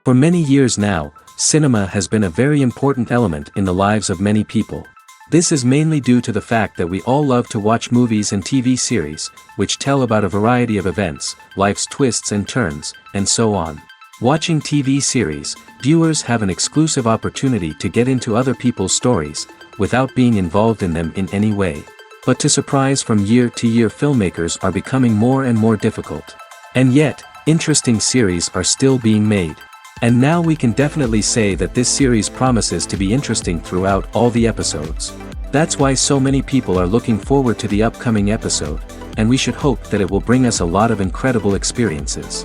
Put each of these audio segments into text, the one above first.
For many years now, cinema has been a very important element in the lives of many people. This is mainly due to the fact that we all love to watch movies and TV series, which tell about a variety of events, life's twists and turns, and so on. Watching TV series, viewers have an exclusive opportunity to get into other people's stories, without being involved in them in any way. But to surprise from year to year, filmmakers are becoming more and more difficult. And yet, interesting series are still being made. And now we can definitely say that this series promises to be interesting throughout all the episodes. That's why so many people are looking forward to the upcoming episode, and we should hope that it will bring us a lot of incredible experiences.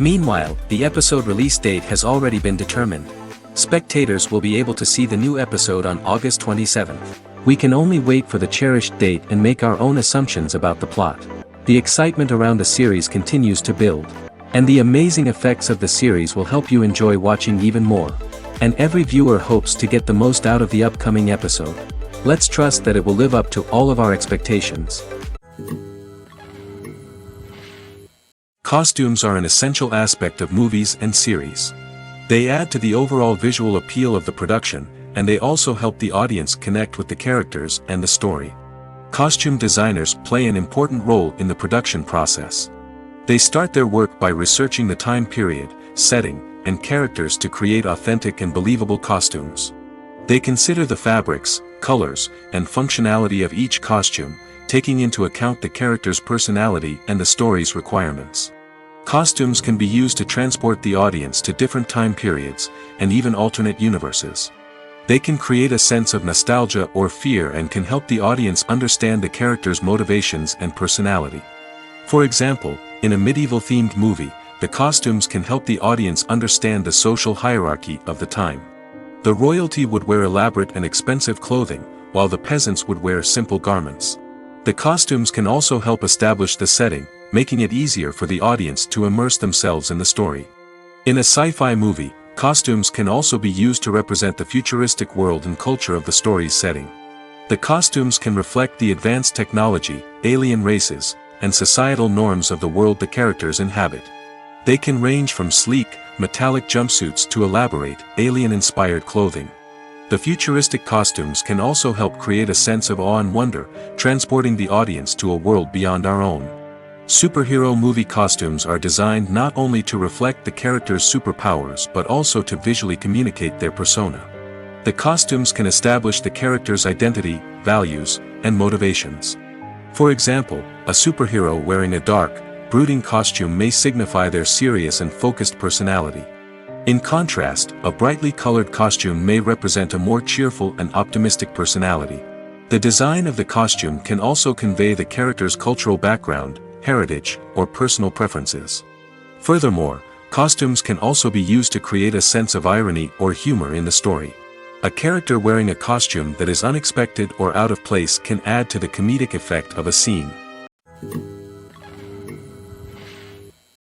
Meanwhile, the episode release date has already been determined. Spectators will be able to see the new episode on August 27th. We can only wait for the cherished date and make our own assumptions about the plot. The excitement around the series continues to build. And the amazing effects of the series will help you enjoy watching even more. And every viewer hopes to get the most out of the upcoming episode. Let's trust that it will live up to all of our expectations. Costumes are an essential aspect of movies and series. They add to the overall visual appeal of the production, and they also help the audience connect with the characters and the story. Costume designers play an important role in the production process. They start their work by researching the time period, setting, and characters to create authentic and believable costumes. They consider the fabrics, colors, and functionality of each costume, taking into account the character's personality and the story's requirements. Costumes can be used to transport the audience to different time periods, and even alternate universes. They can create a sense of nostalgia or fear and can help the audience understand the character's motivations and personality. For example, in a medieval-themed movie, the costumes can help the audience understand the social hierarchy of the time. The royalty would wear elaborate and expensive clothing, while the peasants would wear simple garments. The costumes can also help establish the setting, making it easier for the audience to immerse themselves in the story. In a sci-fi movie, costumes can also be used to represent the futuristic world and culture of the story's setting. The costumes can reflect the advanced technology, alien races, and societal norms of the world the characters inhabit. They can range from sleek, metallic jumpsuits to elaborate, alien-inspired clothing. The futuristic costumes can also help create a sense of awe and wonder, transporting the audience to a world beyond our own. Superhero movie costumes are designed not only to reflect the character's superpowers but also to visually communicate their persona. The costumes can establish the character's identity, values, and motivations. For example, a superhero wearing a dark, brooding costume may signify their serious and focused personality. In contrast, a brightly colored costume may represent a more cheerful and optimistic personality. The design of the costume can also convey the character's cultural background, heritage, or personal preferences. Furthermore, costumes can also be used to create a sense of irony or humor in the story. A character wearing a costume that is unexpected or out of place can add to the comedic effect of a scene.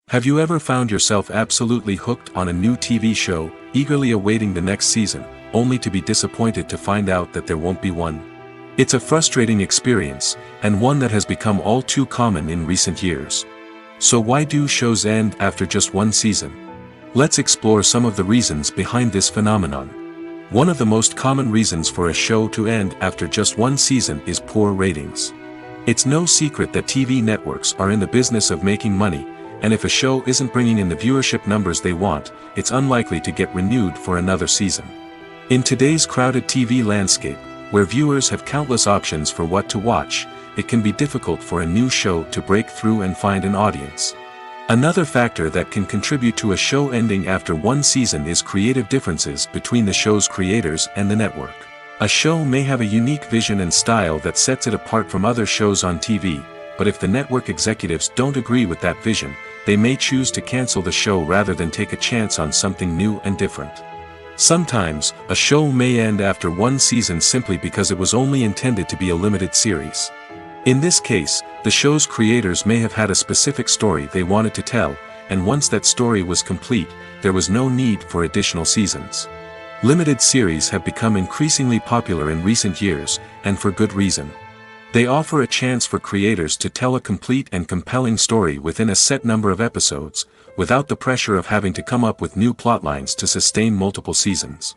Have you ever found yourself absolutely hooked on a new TV show, eagerly awaiting the next season, only to be disappointed to find out that there won't be one? It's a frustrating experience, and one that has become all too common in recent years. So why do shows end after just one season? Let's explore some of the reasons behind this phenomenon. One of the most common reasons for a show to end after just one season is poor ratings. It's no secret that TV networks are in the business of making money, and if a show isn't bringing in the viewership numbers they want, it's unlikely to get renewed for another season. In today's crowded TV landscape, where viewers have countless options for what to watch, it can be difficult for a new show to break through and find an audience. Another factor that can contribute to a show ending after one season is creative differences between the show's creators and the network. A show may have a unique vision and style that sets it apart from other shows on TV, but if the network executives don't agree with that vision, they may choose to cancel the show rather than take a chance on something new and different. Sometimes, a show may end after one season simply because it was only intended to be a limited series. In this case, the show's creators may have had a specific story they wanted to tell, and once that story was complete, there was no need for additional seasons. Limited series have become increasingly popular in recent years, and for good reason. They offer a chance for creators to tell a complete and compelling story within a set number of episodes, without the pressure of having to come up with new plotlines to sustain multiple seasons.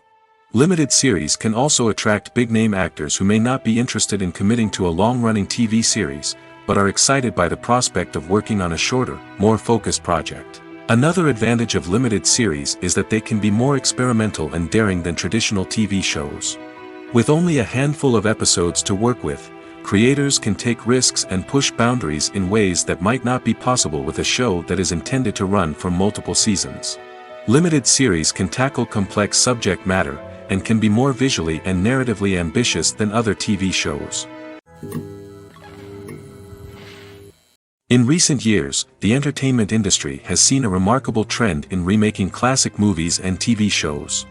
Limited series can also attract big-name actors who may not be interested in committing to a long-running TV series, but are excited by the prospect of working on a shorter, more focused project. Another advantage of limited series is that they can be more experimental and daring than traditional TV shows. With only a handful of episodes to work with, creators can take risks and push boundaries in ways that might not be possible with a show that is intended to run for multiple seasons. Limited series can tackle complex subject matter, and can be more visually and narratively ambitious than other TV shows. In recent years, the entertainment industry has seen a remarkable trend in remaking classic movies and TV shows.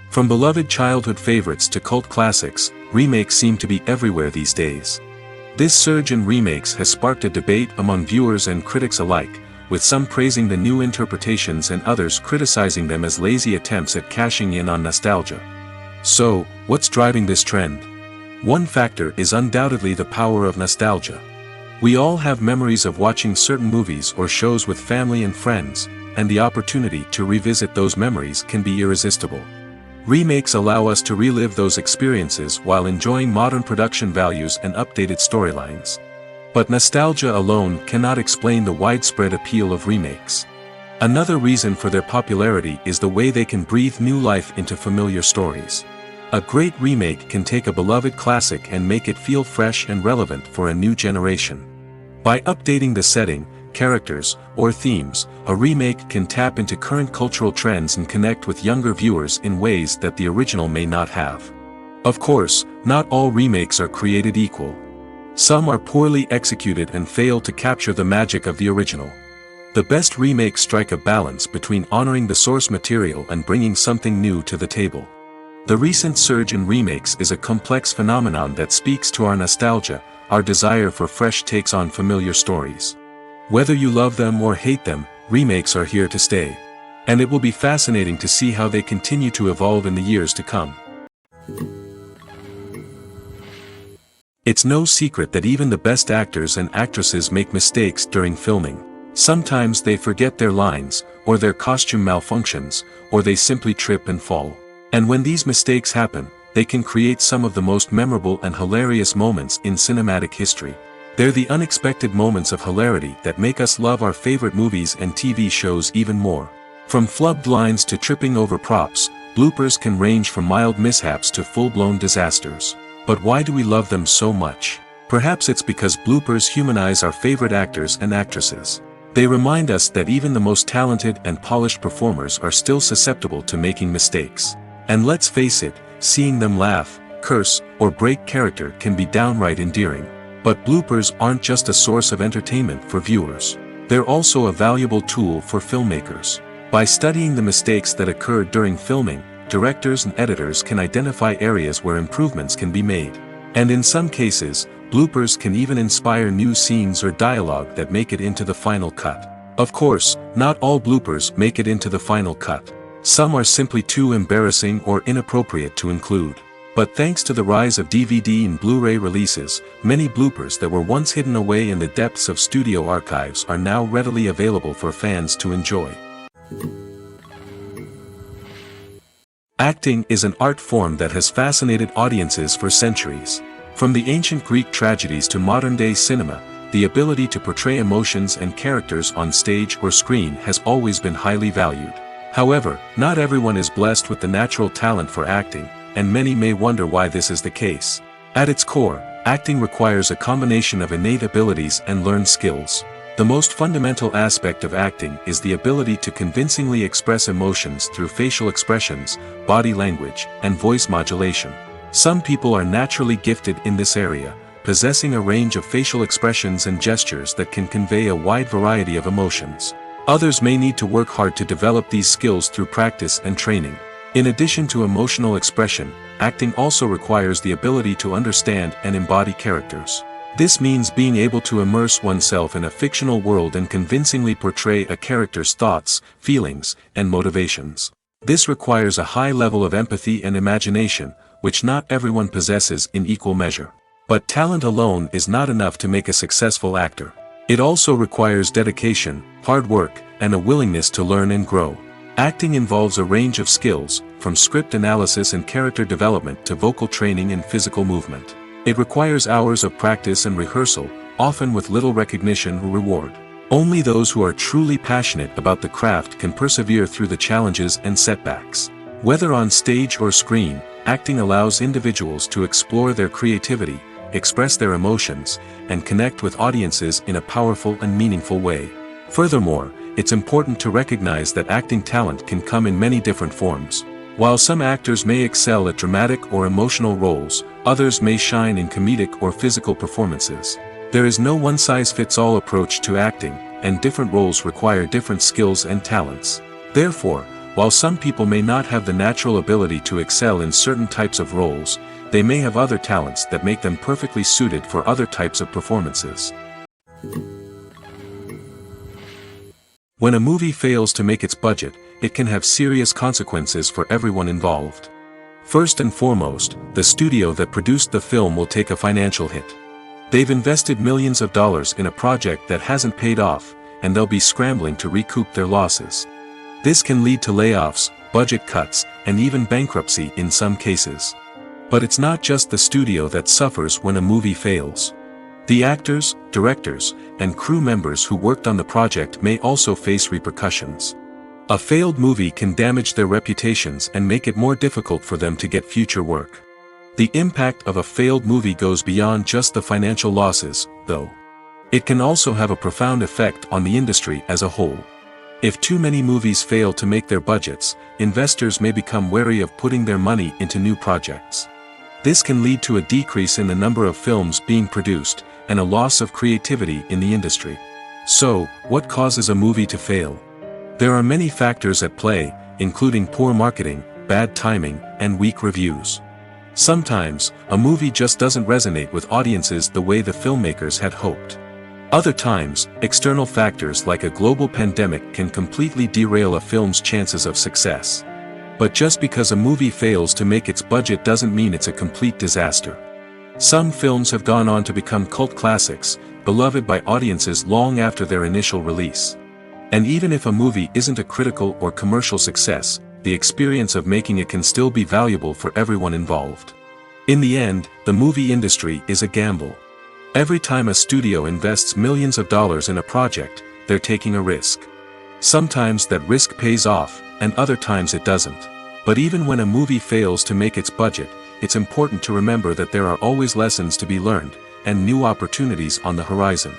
From beloved childhood favorites to cult classics, remakes seem to be everywhere these days. This surge in remakes has sparked a debate among viewers and critics alike, with some praising the new interpretations and others criticizing them as lazy attempts at cashing in on nostalgia. So, what's driving this trend? One factor is undoubtedly the power of nostalgia. We all have memories of watching certain movies or shows with family and friends, and the opportunity to revisit those memories can be irresistible. Remakes allow us to relive those experiences while enjoying modern production values and updated storylines. But nostalgia alone cannot explain the widespread appeal of remakes. Another reason for their popularity is the way they can breathe new life into familiar stories. A great remake can take a beloved classic and make it feel fresh and relevant for a new generation. By updating the setting, characters, or themes, a remake can tap into current cultural trends and connect with younger viewers in ways that the original may not have. Of course, not all remakes are created equal. Some are poorly executed and fail to capture the magic of the original. The best remakes strike a balance between honoring the source material and bringing something new to the table. The recent surge in remakes is a complex phenomenon that speaks to our nostalgia, our desire for fresh takes on familiar stories. Whether you love them or hate them, remakes are here to stay. And it will be fascinating to see how they continue to evolve in the years to come. It's no secret that even the best actors and actresses make mistakes during filming. Sometimes they forget their lines, or their costume malfunctions, or they simply trip and fall. And when these mistakes happen, they can create some of the most memorable and hilarious moments in cinematic history. They're the unexpected moments of hilarity that make us love our favorite movies and TV shows even more. From flubbed lines to tripping over props, bloopers can range from mild mishaps to full-blown disasters. But why do we love them so much? Perhaps it's because bloopers humanize our favorite actors and actresses. They remind us that even the most talented and polished performers are still susceptible to making mistakes. And let's face it, seeing them laugh, curse, or break character can be downright endearing. But bloopers aren't just a source of entertainment for viewers. They're also a valuable tool for filmmakers. By studying the mistakes that occurred during filming, directors and editors can identify areas where improvements can be made. And in some cases, bloopers can even inspire new scenes or dialogue that make it into the final cut. Of course, not all bloopers make it into the final cut. Some are simply too embarrassing or inappropriate to include. But thanks to the rise of DVD and Blu-ray releases, many bloopers that were once hidden away in the depths of studio archives are now readily available for fans to enjoy. Acting is an art form that has fascinated audiences for centuries. From the ancient Greek tragedies to modern-day cinema, the ability to portray emotions and characters on stage or screen has always been highly valued. However, not everyone is blessed with the natural talent for acting, and many may wonder why this is the case. At its core, acting requires a combination of innate abilities and learned skills. The most fundamental aspect of acting is the ability to convincingly express emotions through facial expressions, body language, and voice modulation. Some people are naturally gifted in this area, possessing a range of facial expressions and gestures that can convey a wide variety of emotions. Others may need to work hard to develop these skills through practice and training. In addition to emotional expression, acting also requires the ability to understand and embody characters. This means being able to immerse oneself in a fictional world and convincingly portray a character's thoughts, feelings, and motivations. This requires a high level of empathy and imagination, which not everyone possesses in equal measure. But talent alone is not enough to make a successful actor. It also requires dedication, hard work, and a willingness to learn and grow. Acting involves a range of skills, from script analysis and character development to vocal training and physical movement. It requires hours of practice and rehearsal, often with little recognition or reward. Only those who are truly passionate about the craft can persevere through the challenges and setbacks. Whether on stage or screen, acting allows individuals to explore their creativity, express their emotions, and connect with audiences in a powerful and meaningful way. Furthermore, it's important to recognize that acting talent can come in many different forms. While some actors may excel at dramatic or emotional roles, others may shine in comedic or physical performances. There is no one-size-fits-all approach to acting, and different roles require different skills and talents. Therefore, while some people may not have the natural ability to excel in certain types of roles, they may have other talents that make them perfectly suited for other types of performances. When a movie fails to make its budget, it can have serious consequences for everyone involved. First and foremost, the studio that produced the film will take a financial hit. They've invested millions of dollars in a project that hasn't paid off, and they'll be scrambling to recoup their losses. This can lead to layoffs, budget cuts, and even bankruptcy in some cases. But it's not just the studio that suffers when a movie fails. The actors, directors, and crew members who worked on the project may also face repercussions. A failed movie can damage their reputations and make it more difficult for them to get future work. The impact of a failed movie goes beyond just the financial losses, though. It can also have a profound effect on the industry as a whole. If too many movies fail to make their budgets, investors may become wary of putting their money into new projects. This can lead to a decrease in the number of films being produced, and a loss of creativity in the industry. So, what causes a movie to fail? There are many factors at play, including poor marketing, bad timing, and weak reviews. Sometimes, a movie just doesn't resonate with audiences the way the filmmakers had hoped. Other times, external factors like a global pandemic can completely derail a film's chances of success. But just because a movie fails to make its budget doesn't mean it's a complete disaster. Some films have gone on to become cult classics, beloved by audiences long after their initial release. And even if a movie isn't a critical or commercial success, the experience of making it can still be valuable for everyone involved. In the end, the movie industry is a gamble. Every time a studio invests millions of dollars in a project, they're taking a risk. Sometimes that risk pays off, and other times it doesn't. But even when a movie fails to make its budget, it's important to remember that there are always lessons to be learned, and new opportunities on the horizon.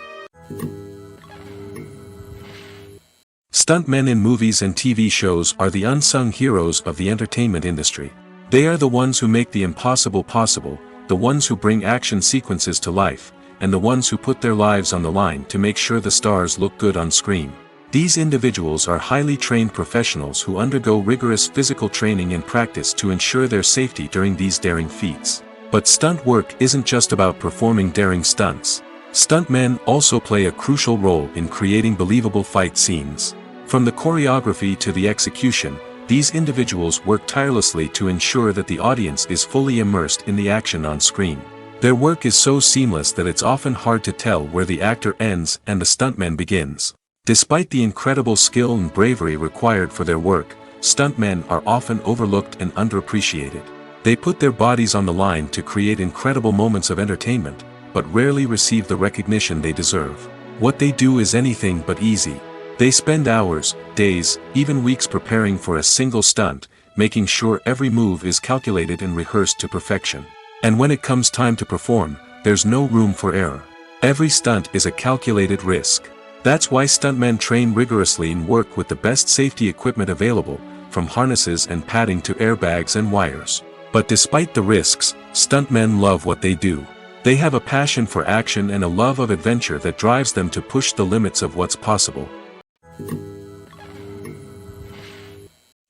Stuntmen in movies and TV shows are the unsung heroes of the entertainment industry. They are the ones who make the impossible possible, the ones who bring action sequences to life, and the ones who put their lives on the line to make sure the stars look good on screen. These individuals are highly trained professionals who undergo rigorous physical training and practice to ensure their safety during these daring feats. But stunt work isn't just about performing daring stunts. Stuntmen also play a crucial role in creating believable fight scenes. From the choreography to the execution, these individuals work tirelessly to ensure that the audience is fully immersed in the action on screen. Their work is so seamless that it's often hard to tell where the actor ends and the stuntman begins. Despite the incredible skill and bravery required for their work, stuntmen are often overlooked and underappreciated. They put their bodies on the line to create incredible moments of entertainment, but rarely receive the recognition they deserve. What they do is anything but easy. They spend hours, days, even weeks preparing for a single stunt, making sure every move is calculated and rehearsed to perfection. And when it comes time to perform, there's no room for error. Every stunt is a calculated risk. That's why stuntmen train rigorously and work with the best safety equipment available, from harnesses and padding to airbags and wires. But despite the risks, stuntmen love what they do. They have a passion for action and a love of adventure that drives them to push the limits of what's possible.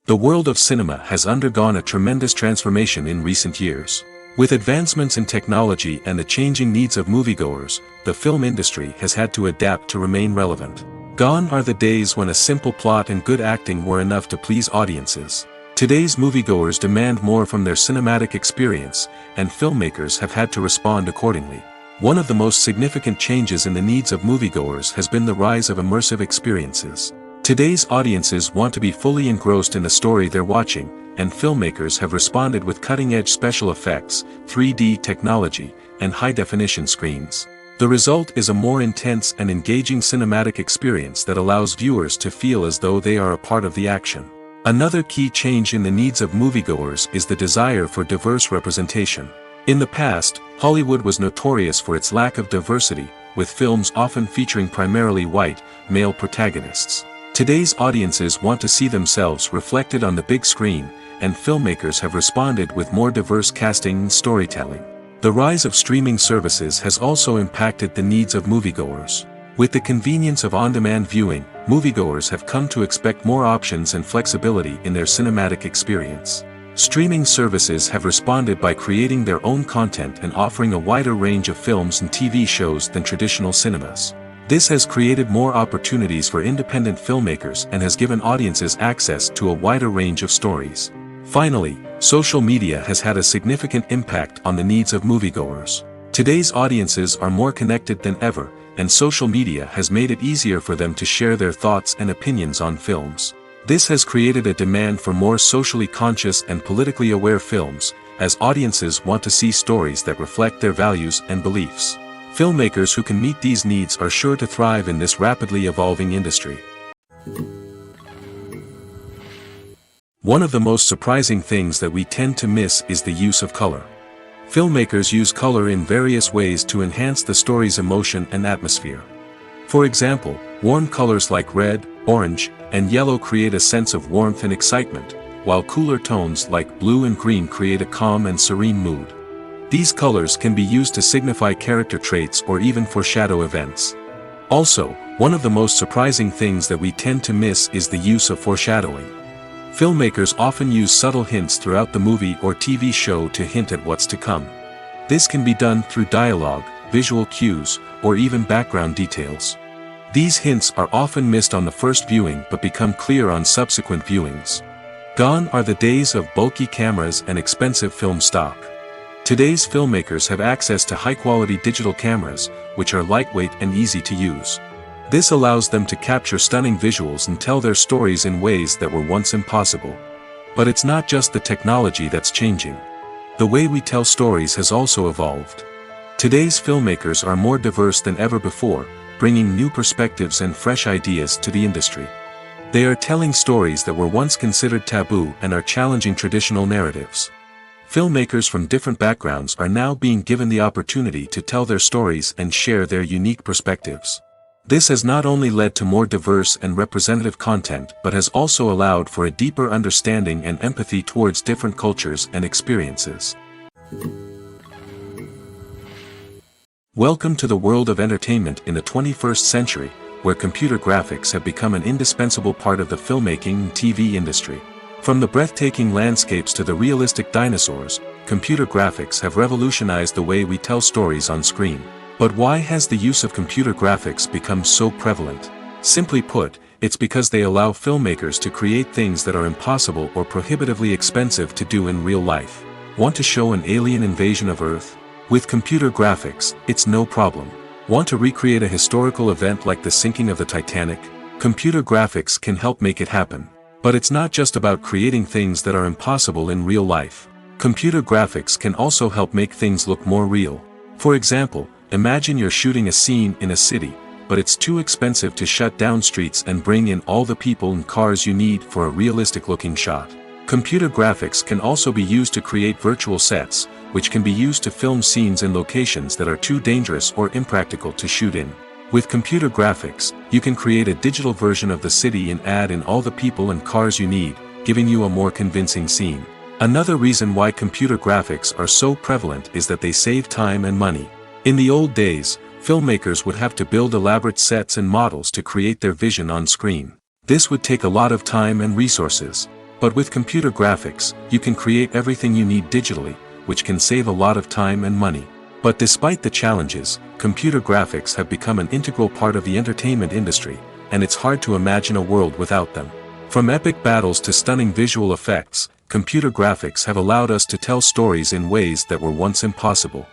The world of cinema has undergone a tremendous transformation in recent years. With advancements in technology and the changing needs of moviegoers, the film industry has had to adapt to remain relevant. Gone are the days when a simple plot and good acting were enough to please audiences. Today's moviegoers demand more from their cinematic experience, and filmmakers have had to respond accordingly. One of the most significant changes in the needs of moviegoers has been the rise of immersive experiences. Today's audiences want to be fully engrossed in the story they're watching, and filmmakers have responded with cutting-edge special effects, 3D technology, and high-definition screens. The result is a more intense and engaging cinematic experience that allows viewers to feel as though they are a part of the action. Another key change in the needs of moviegoers is the desire for diverse representation. In the past, Hollywood was notorious for its lack of diversity, with films often featuring primarily white, male protagonists. Today's audiences want to see themselves reflected on the big screen, and filmmakers have responded with more diverse casting and storytelling. The rise of streaming services has also impacted the needs of moviegoers. With the convenience of on-demand viewing, moviegoers have come to expect more options and flexibility in their cinematic experience. Streaming services have responded by creating their own content and offering a wider range of films and TV shows than traditional cinemas. This has created more opportunities for independent filmmakers and has given audiences access to a wider range of stories. Finally, social media has had a significant impact on the needs of moviegoers. Today's audiences are more connected than ever, and social media has made it easier for them to share their thoughts and opinions on films. This has created a demand for more socially conscious and politically aware films, as audiences want to see stories that reflect their values and beliefs. Filmmakers who can meet these needs are sure to thrive in this rapidly evolving industry. One of the most surprising things that we tend to miss is the use of color. Filmmakers use color in various ways to enhance the story's emotion and atmosphere. For example, warm colors like red, orange, and yellow create a sense of warmth and excitement, while cooler tones like blue and green create a calm and serene mood. These colors can be used to signify character traits or even foreshadow events. Also, one of the most surprising things that we tend to miss is the use of foreshadowing. Filmmakers often use subtle hints throughout the movie or TV show to hint at what's to come. This can be done through dialogue, visual cues, or even background details. These hints are often missed on the first viewing but become clear on subsequent viewings. Gone are the days of bulky cameras and expensive film stock. Today's filmmakers have access to high-quality digital cameras, which are lightweight and easy to use. This allows them to capture stunning visuals and tell their stories in ways that were once impossible. But it's not just the technology that's changing. The way we tell stories has also evolved. Today's filmmakers are more diverse than ever before, bringing new perspectives and fresh ideas to the industry. They are telling stories that were once considered taboo and are challenging traditional narratives. Filmmakers from different backgrounds are now being given the opportunity to tell their stories and share their unique perspectives. This has not only led to more diverse and representative content but has also allowed for a deeper understanding and empathy towards different cultures and experiences. Welcome to the world of entertainment in the 21st century, where computer graphics have become an indispensable part of the filmmaking and TV industry. From the breathtaking landscapes to the realistic dinosaurs, computer graphics have revolutionized the way we tell stories on screen. But why has the use of computer graphics become so prevalent? Simply put, it's because they allow filmmakers to create things that are impossible or prohibitively expensive to do in real life. Want to show an alien invasion of Earth? With computer graphics, it's no problem. Want to recreate a historical event like the sinking of the Titanic? Computer graphics can help make it happen. But it's not just about creating things that are impossible in real life. Computer graphics can also help make things look more real. For example, imagine you're shooting a scene in a city, but it's too expensive to shut down streets and bring in all the people and cars you need for a realistic-looking shot. Computer graphics can also be used to create virtual sets, which can be used to film scenes in locations that are too dangerous or impractical to shoot in. With computer graphics, you can create a digital version of the city and add in all the people and cars you need, giving you a more convincing scene. Another reason why computer graphics are so prevalent is that they save time and money. In the old days, filmmakers would have to build elaborate sets and models to create their vision on screen. This would take a lot of time and resources. But with computer graphics, you can create everything you need digitally, which can save a lot of time and money. But despite the challenges, computer graphics have become an integral part of the entertainment industry, and it's hard to imagine a world without them. From epic battles to stunning visual effects, computer graphics have allowed us to tell stories in ways that were once impossible.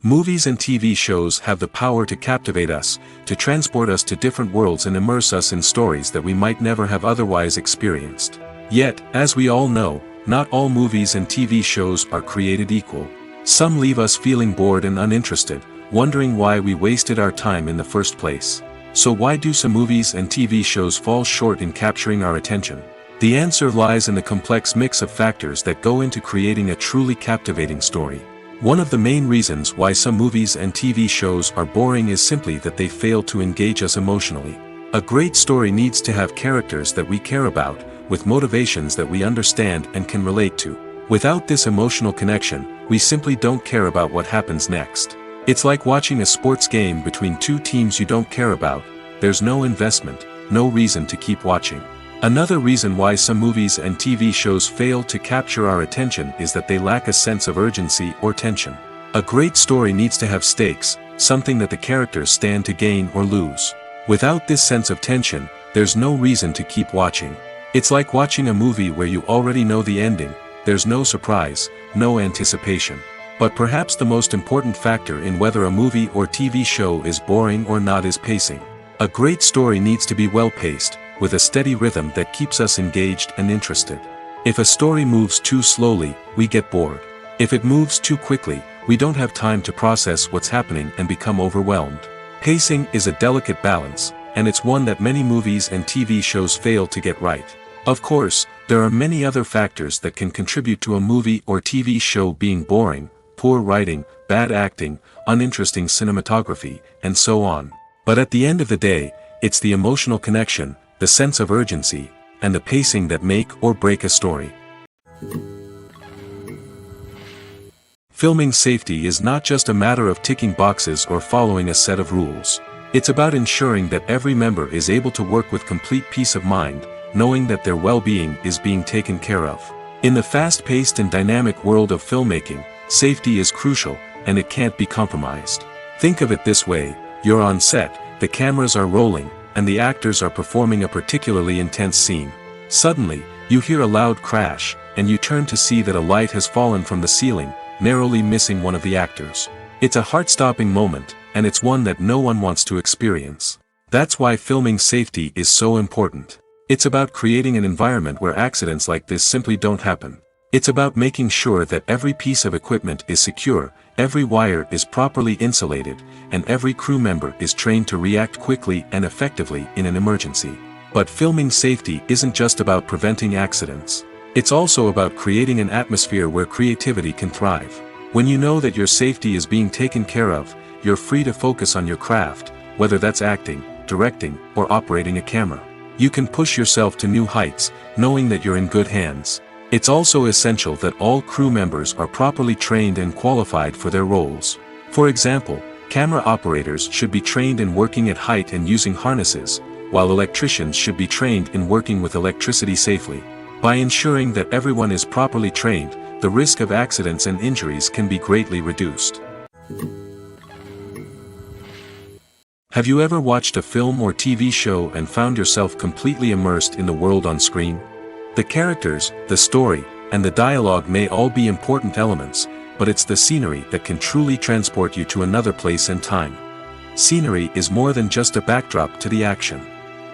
Movies and TV shows have the power to captivate us, to transport us to different worlds and immerse us in stories that we might never have otherwise experienced. Yet, as we all know, not all movies and TV shows are created equal. Some leave us feeling bored and uninterested, wondering why we wasted our time in the first place. So why do some movies and TV shows fall short in capturing our attention? The answer lies in the complex mix of factors that go into creating a truly captivating story. One of the main reasons why some movies and TV shows are boring is simply that they fail to engage us emotionally. A great story needs to have characters that we care about, with motivations that we understand and can relate to. Without this emotional connection, we simply don't care about what happens next. It's like watching a sports game between two teams you don't care about. There's no investment, no reason to keep watching. Another reason why some movies and TV shows fail to capture our attention is that they lack a sense of urgency or tension. A great story needs to have stakes, something that the characters stand to gain or lose. Without this sense of tension, there's no reason to keep watching. It's like watching a movie where you already know the ending. There's no surprise, no anticipation. But perhaps the most important factor in whether a movie or TV show is boring or not is pacing. A great story needs to be well-paced, with a steady rhythm that keeps us engaged and interested. If a story moves too slowly, we get bored. If it moves too quickly, we don't have time to process what's happening and become overwhelmed. Pacing is a delicate balance, and it's one that many movies and TV shows fail to get right. Of course, there are many other factors that can contribute to a movie or TV show being boring: poor writing, bad acting, uninteresting cinematography, and so on. But at the end of the day, it's the emotional connection, the sense of urgency, and the pacing that make or break a story. Filming safety is not just a matter of ticking boxes or following a set of rules. It's about ensuring that every member is able to work with complete peace of mind, knowing that their well-being is being taken care of. In the fast-paced and dynamic world of filmmaking, safety is crucial, and it can't be compromised. Think of it this way: you're on set, the cameras are rolling, and the actors are performing a particularly intense scene. Suddenly, you hear a loud crash, and you turn to see that a light has fallen from the ceiling, narrowly missing one of the actors. It's a heart-stopping moment, and it's one that no one wants to experience. That's why filming safety is so important. It's about creating an environment where accidents like this simply don't happen. It's about making sure that every piece of equipment is secure, every wire is properly insulated, and every crew member is trained to react quickly and effectively in an emergency. But filming safety isn't just about preventing accidents. It's also about creating an atmosphere where creativity can thrive. When you know that your safety is being taken care of, you're free to focus on your craft, whether that's acting, directing, or operating a camera. You can push yourself to new heights, knowing that you're in good hands. It's also essential that all crew members are properly trained and qualified for their roles. For example, camera operators should be trained in working at height and using harnesses, while electricians should be trained in working with electricity safely. By ensuring that everyone is properly trained, the risk of accidents and injuries can be greatly reduced. Have you ever watched a film or TV show and found yourself completely immersed in the world on screen? The characters, the story, and the dialogue may all be important elements, but it's the scenery that can truly transport you to another place and time. Scenery is more than just a backdrop to the action.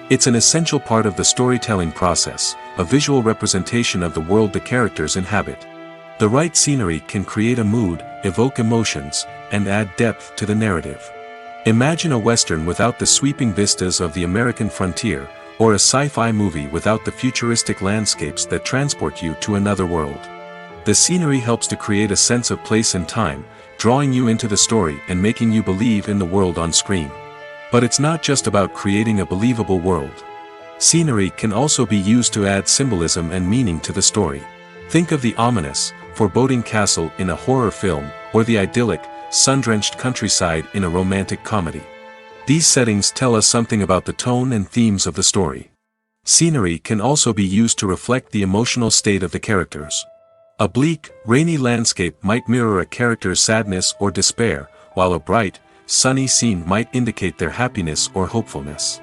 It's an essential part of the storytelling process, a visual representation of the world the characters inhabit. The right scenery can create a mood, evoke emotions, and add depth to the narrative. Imagine a Western without the sweeping vistas of the American frontier, or a sci-fi movie without the futuristic landscapes that transport you to another world. The scenery helps to create a sense of place and time, drawing you into the story and making you believe in the world on screen. But it's not just about creating a believable world. Scenery can also be used to add symbolism and meaning to the story. Think of the ominous, foreboding castle in a horror film, or the idyllic, sun-drenched countryside in a romantic comedy. These settings tell us something about the tone and themes of the story. Scenery can also be used to reflect the emotional state of the characters. A bleak, rainy landscape might mirror a character's sadness or despair, while a bright, sunny scene might indicate their happiness or hopefulness.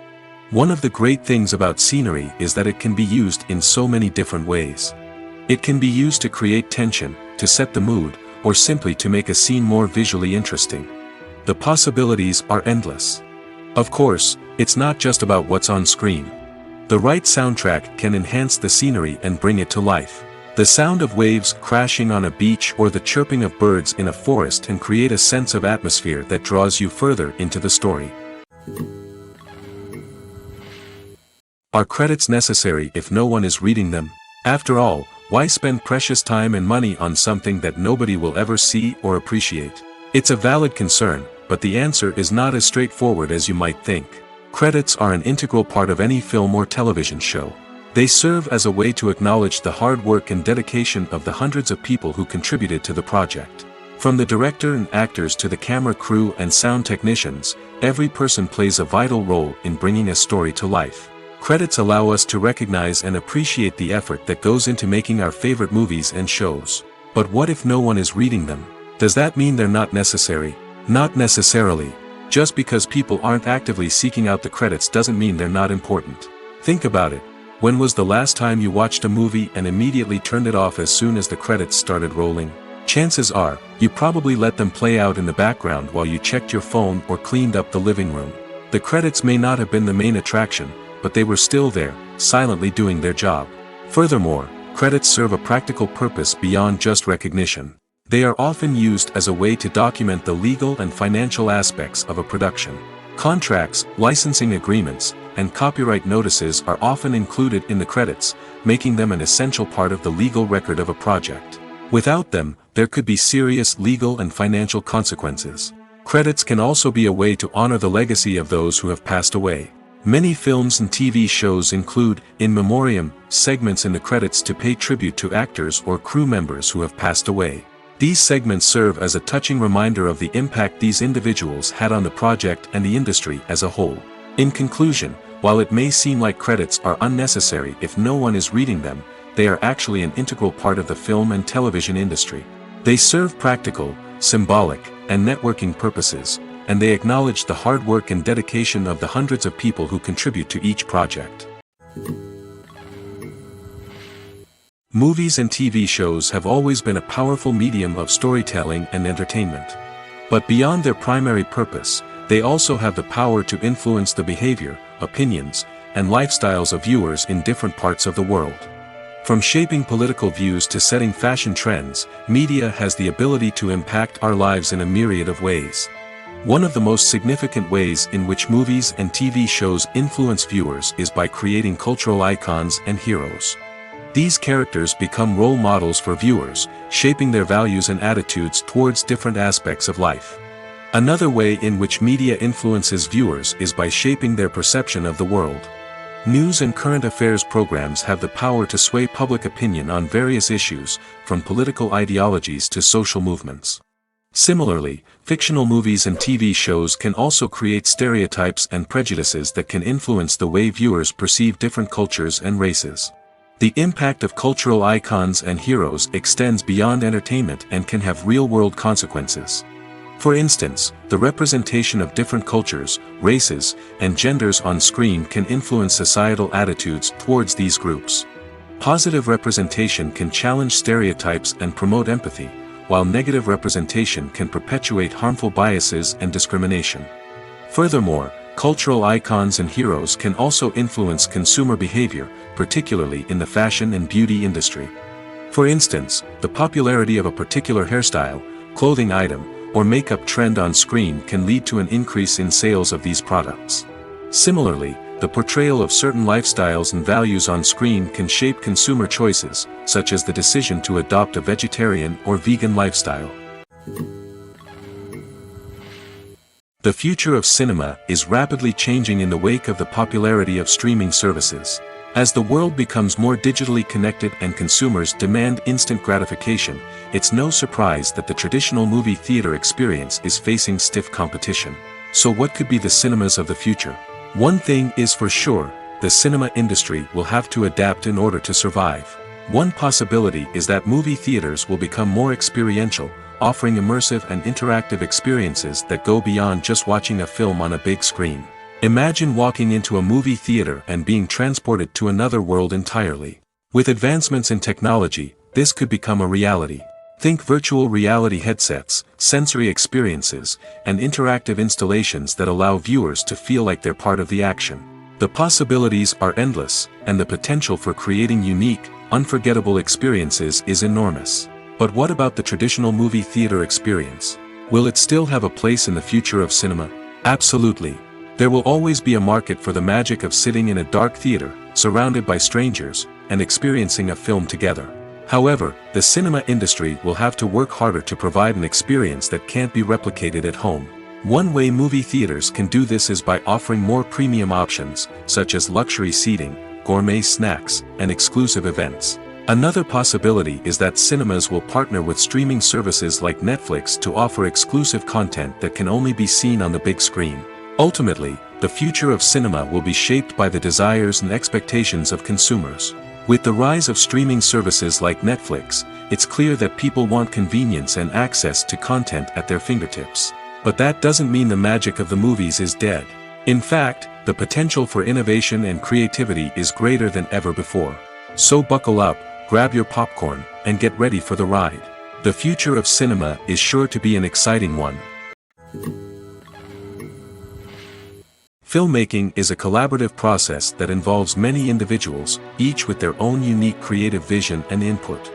One of the great things about scenery is that it can be used in so many different ways. It can be used to create tension, to set the mood, or simply to make a scene more visually interesting. The possibilities are endless. Of course, it's not just about what's on screen. The right soundtrack can enhance the scenery and bring it to life. The sound of waves crashing on a beach or the chirping of birds in a forest can create a sense of atmosphere that draws you further into the story. Are credits necessary if no one is reading them? After all, why spend precious time and money on something that nobody will ever see or appreciate? It's a valid concern, but the answer is not as straightforward as you might think. Credits are an integral part of any film or television show. They serve as a way to acknowledge the hard work and dedication of the hundreds of people who contributed to the project. From the director and actors to the camera crew and sound technicians, every person plays a vital role in bringing a story to life. Credits allow us to recognize and appreciate the effort that goes into making our favorite movies and shows. But what if no one is reading them? Does that mean they're not necessary? Not necessarily. Just because people aren't actively seeking out the credits doesn't mean they're not important. Think about it. When was the last time you watched a movie and immediately turned it off as soon as the credits started rolling? Chances are, you probably let them play out in the background while you checked your phone or cleaned up the living room. The credits may not have been the main attraction, but they were still there, silently doing their job. Furthermore, credits serve a practical purpose beyond just recognition. They are often used as a way to document the legal and financial aspects of a production. Contracts, licensing agreements, and copyright notices are often included in the credits, making them an essential part of the legal record of a project. Without them, there could be serious legal and financial consequences. Credits can also be a way to honor the legacy of those who have passed away. Many films and TV shows include, in memoriam, segments in the credits to pay tribute to actors or crew members who have passed away. These segments serve as a touching reminder of the impact these individuals had on the project and the industry as a whole. In conclusion, while it may seem like credits are unnecessary if no one is reading them, they are actually an integral part of the film and television industry. They serve practical, symbolic, and networking purposes, and they acknowledge the hard work and dedication of the hundreds of people who contribute to each project. Movies and TV shows have always been a powerful medium of storytelling and entertainment. But beyond their primary purpose, they also have the power to influence the behavior, opinions, and lifestyles of viewers in different parts of the world. From shaping political views to setting fashion trends, media has the ability to impact our lives in a myriad of ways. One of the most significant ways in which movies and TV shows influence viewers is by creating cultural icons and heroes. These characters become role models for viewers, shaping their values and attitudes towards different aspects of life. Another way in which media influences viewers is by shaping their perception of the world. News and current affairs programs have the power to sway public opinion on various issues, from political ideologies to social movements. Similarly, fictional movies and TV shows can also create stereotypes and prejudices that can influence the way viewers perceive different cultures and races. The impact of cultural icons and heroes extends beyond entertainment and can have real-world consequences. For instance, the representation of different cultures, races, and genders on screen can influence societal attitudes towards these groups. Positive representation can challenge stereotypes and promote empathy, while negative representation can perpetuate harmful biases and discrimination. Furthermore, cultural icons and heroes can also influence consumer behavior, particularly in the fashion and beauty industry. For instance, the popularity of a particular hairstyle, clothing item, or makeup trend on screen can lead to an increase in sales of these products. Similarly, the portrayal of certain lifestyles and values on screen can shape consumer choices, such as the decision to adopt a vegetarian or vegan lifestyle. The future of cinema is rapidly changing in the wake of the popularity of streaming services. As the world becomes more digitally connected and consumers demand instant gratification, it's no surprise that the traditional movie theater experience is facing stiff competition. So what could be the cinemas of the future? One thing is for sure, the cinema industry will have to adapt in order to survive. One possibility is that movie theaters will become more experiential, offering immersive and interactive experiences that go beyond just watching a film on a big screen. Imagine walking into a movie theater and being transported to another world entirely. With advancements in technology, this could become a reality. Think virtual reality headsets, sensory experiences, and interactive installations that allow viewers to feel like they're part of the action. The possibilities are endless, and the potential for creating unique, unforgettable experiences is enormous. But what about the traditional movie theater experience? Will it still have a place in the future of cinema? Absolutely. There will always be a market for the magic of sitting in a dark theater, surrounded by strangers, and experiencing a film together. However, the cinema industry will have to work harder to provide an experience that can't be replicated at home. One way movie theaters can do this is by offering more premium options, such as luxury seating, gourmet snacks, and exclusive events. Another possibility is that cinemas will partner with streaming services like Netflix to offer exclusive content that can only be seen on the big screen. Ultimately, the future of cinema will be shaped by the desires and expectations of consumers. With the rise of streaming services like Netflix, it's clear that people want convenience and access to content at their fingertips. But that doesn't mean the magic of the movies is dead. In fact, the potential for innovation and creativity is greater than ever before. So buckle up, grab your popcorn, and get ready for the ride. The future of cinema is sure to be an exciting one. Filmmaking is a collaborative process that involves many individuals, each with their own unique creative vision and input.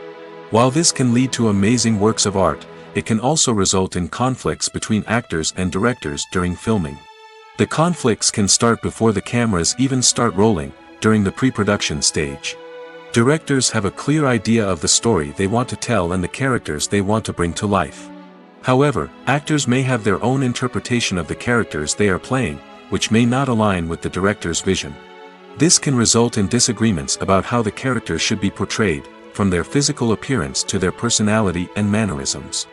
While this can lead to amazing works of art, it can also result in conflicts between actors and directors during filming. The conflicts can start before the cameras even start rolling, during the pre-production stage. Directors have a clear idea of the story they want to tell and the characters they want to bring to life. However, actors may have their own interpretation of the characters they are playing, which may not align with the director's vision. This can result in disagreements about how the characters should be portrayed, from their physical appearance to their personality and mannerisms.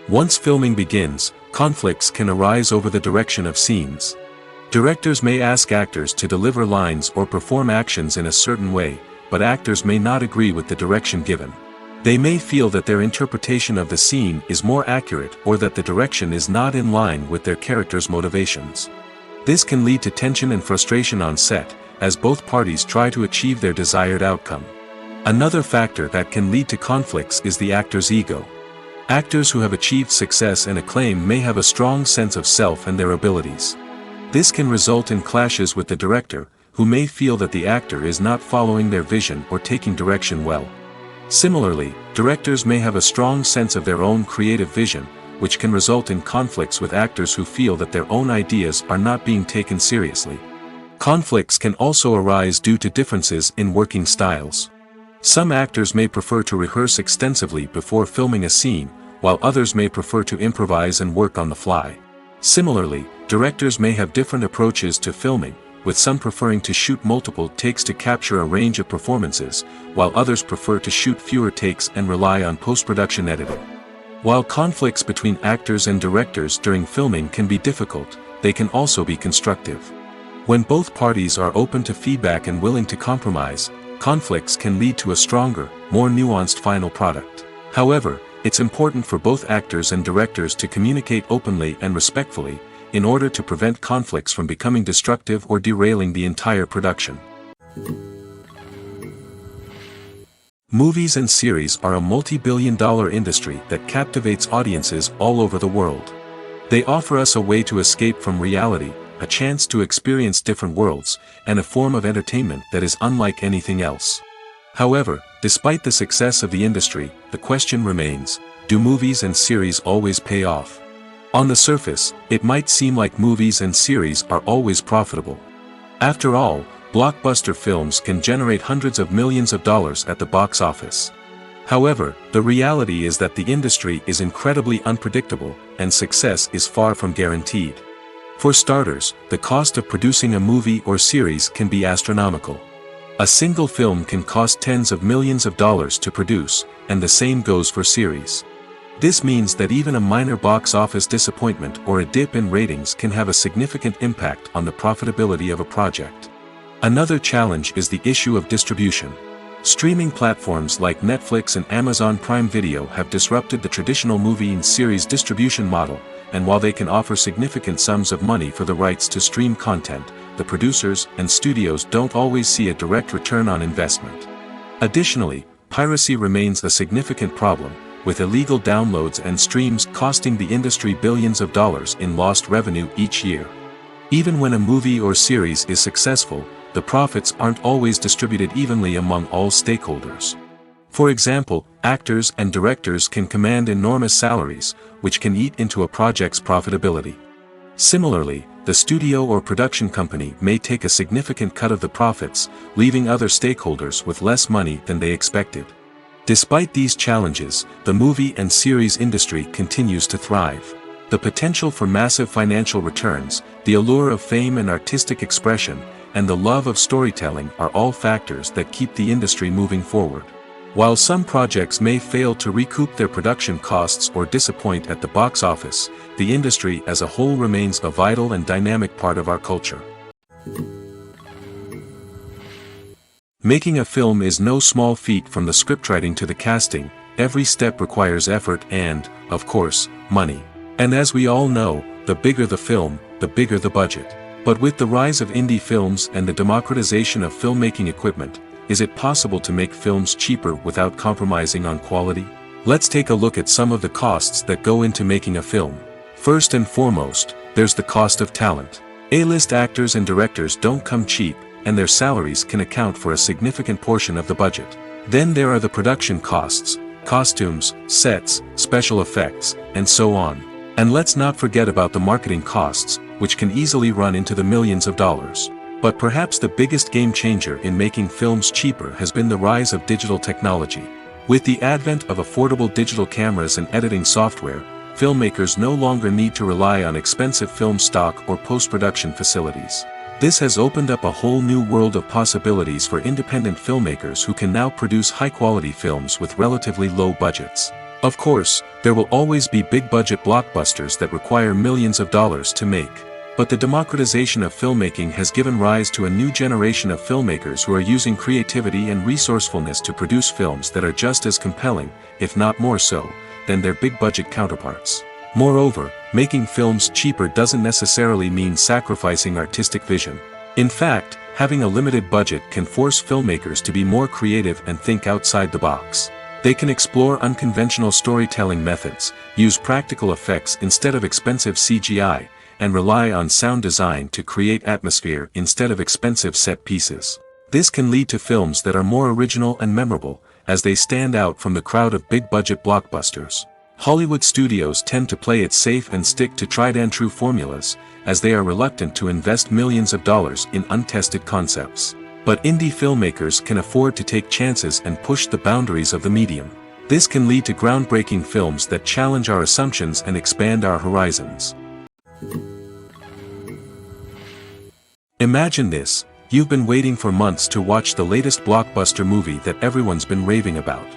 Once filming begins, conflicts can arise over the direction of scenes. Directors may ask actors to deliver lines or perform actions in a certain way, but actors may not agree with the direction given. They may feel that their interpretation of the scene is more accurate or that the direction is not in line with their character's motivations. This can lead to tension and frustration on set, as both parties try to achieve their desired outcome. Another factor that can lead to conflicts is the actor's ego. Actors who have achieved success and acclaim may have a strong sense of self and their abilities. This can result in clashes with the director, who may feel that the actor is not following their vision or taking direction well. Similarly, directors may have a strong sense of their own creative vision, which can result in conflicts with actors who feel that their own ideas are not being taken seriously. Conflicts can also arise due to differences in working styles. Some actors may prefer to rehearse extensively before filming a scene, while others may prefer to improvise and work on the fly. Similarly, directors may have different approaches to filming, with some preferring to shoot multiple takes to capture a range of performances, while others prefer to shoot fewer takes and rely on post-production editing. While conflicts between actors and directors during filming can be difficult, they can also be constructive. When both parties are open to feedback and willing to compromise, conflicts can lead to a stronger, more nuanced final product. However, it's important for both actors and directors to communicate openly and respectfully, in order to prevent conflicts from becoming destructive or derailing the entire production. Movies and series are a multi-billion-dollar industry that captivates audiences all over the world. They offer us a way to escape from reality, a chance to experience different worlds, and a form of entertainment that is unlike anything else. However, despite the success of the industry, the question remains, do movies and series always pay off? On the surface, it might seem like movies and series are always profitable. After all, blockbuster films can generate hundreds of millions of dollars at the box office. However, the reality is that the industry is incredibly unpredictable, and success is far from guaranteed. For starters, the cost of producing a movie or series can be astronomical. A single film can cost tens of millions of dollars to produce, and the same goes for series. This means that even a minor box office disappointment or a dip in ratings can have a significant impact on the profitability of a project. Another challenge is the issue of distribution. Streaming platforms like Netflix and Amazon Prime Video have disrupted the traditional movie and series distribution model, and while they can offer significant sums of money for the rights to stream content, the producers and studios don't always see a direct return on investment. Additionally, piracy remains a significant problem, with illegal downloads and streams costing the industry billions of dollars in lost revenue each year. Even when a movie or series is successful, the profits aren't always distributed evenly among all stakeholders. For example, actors and directors can command enormous salaries, which can eat into a project's profitability. Similarly, the studio or production company may take a significant cut of the profits, leaving other stakeholders with less money than they expected. Despite these challenges, the movie and series industry continues to thrive. The potential for massive financial returns, the allure of fame and artistic expression, and the love of storytelling are all factors that keep the industry moving forward. While some projects may fail to recoup their production costs or disappoint at the box office, the industry as a whole remains a vital and dynamic part of our culture. Making a film is no small feat. From the scriptwriting to the casting, every step requires effort and, of course, money. And as we all know, the bigger the film, the bigger the budget. But with the rise of indie films and the democratization of filmmaking equipment, is it possible to make films cheaper without compromising on quality? Let's take a look at some of the costs that go into making a film. First and foremost, there's the cost of talent. A-list actors and directors don't come cheap, and their salaries can account for a significant portion of the budget. Then there are the production costs, costumes, sets, special effects, and so on. And let's not forget about the marketing costs, which can easily run into the millions of dollars. But perhaps the biggest game changer in making films cheaper has been the rise of digital technology. With the advent of affordable digital cameras and editing software, filmmakers no longer need to rely on expensive film stock or post-production facilities. This has opened up a whole new world of possibilities for independent filmmakers who can now produce high-quality films with relatively low budgets. Of course, there will always be big-budget blockbusters that require millions of dollars to make. But the democratization of filmmaking has given rise to a new generation of filmmakers who are using creativity and resourcefulness to produce films that are just as compelling, if not more so, than their big-budget counterparts. Moreover, making films cheaper doesn't necessarily mean sacrificing artistic vision. In fact, having a limited budget can force filmmakers to be more creative and think outside the box. They can explore unconventional storytelling methods, use practical effects instead of expensive CGI, and rely on sound design to create atmosphere instead of expensive set pieces. This can lead to films that are more original and memorable, as they stand out from the crowd of big-budget blockbusters. Hollywood studios tend to play it safe and stick to tried-and-true formulas, as they are reluctant to invest millions of dollars in untested concepts. But indie filmmakers can afford to take chances and push the boundaries of the medium. This can lead to groundbreaking films that challenge our assumptions and expand our horizons. Imagine this: you've been waiting for months to watch the latest blockbuster movie that everyone's been raving about.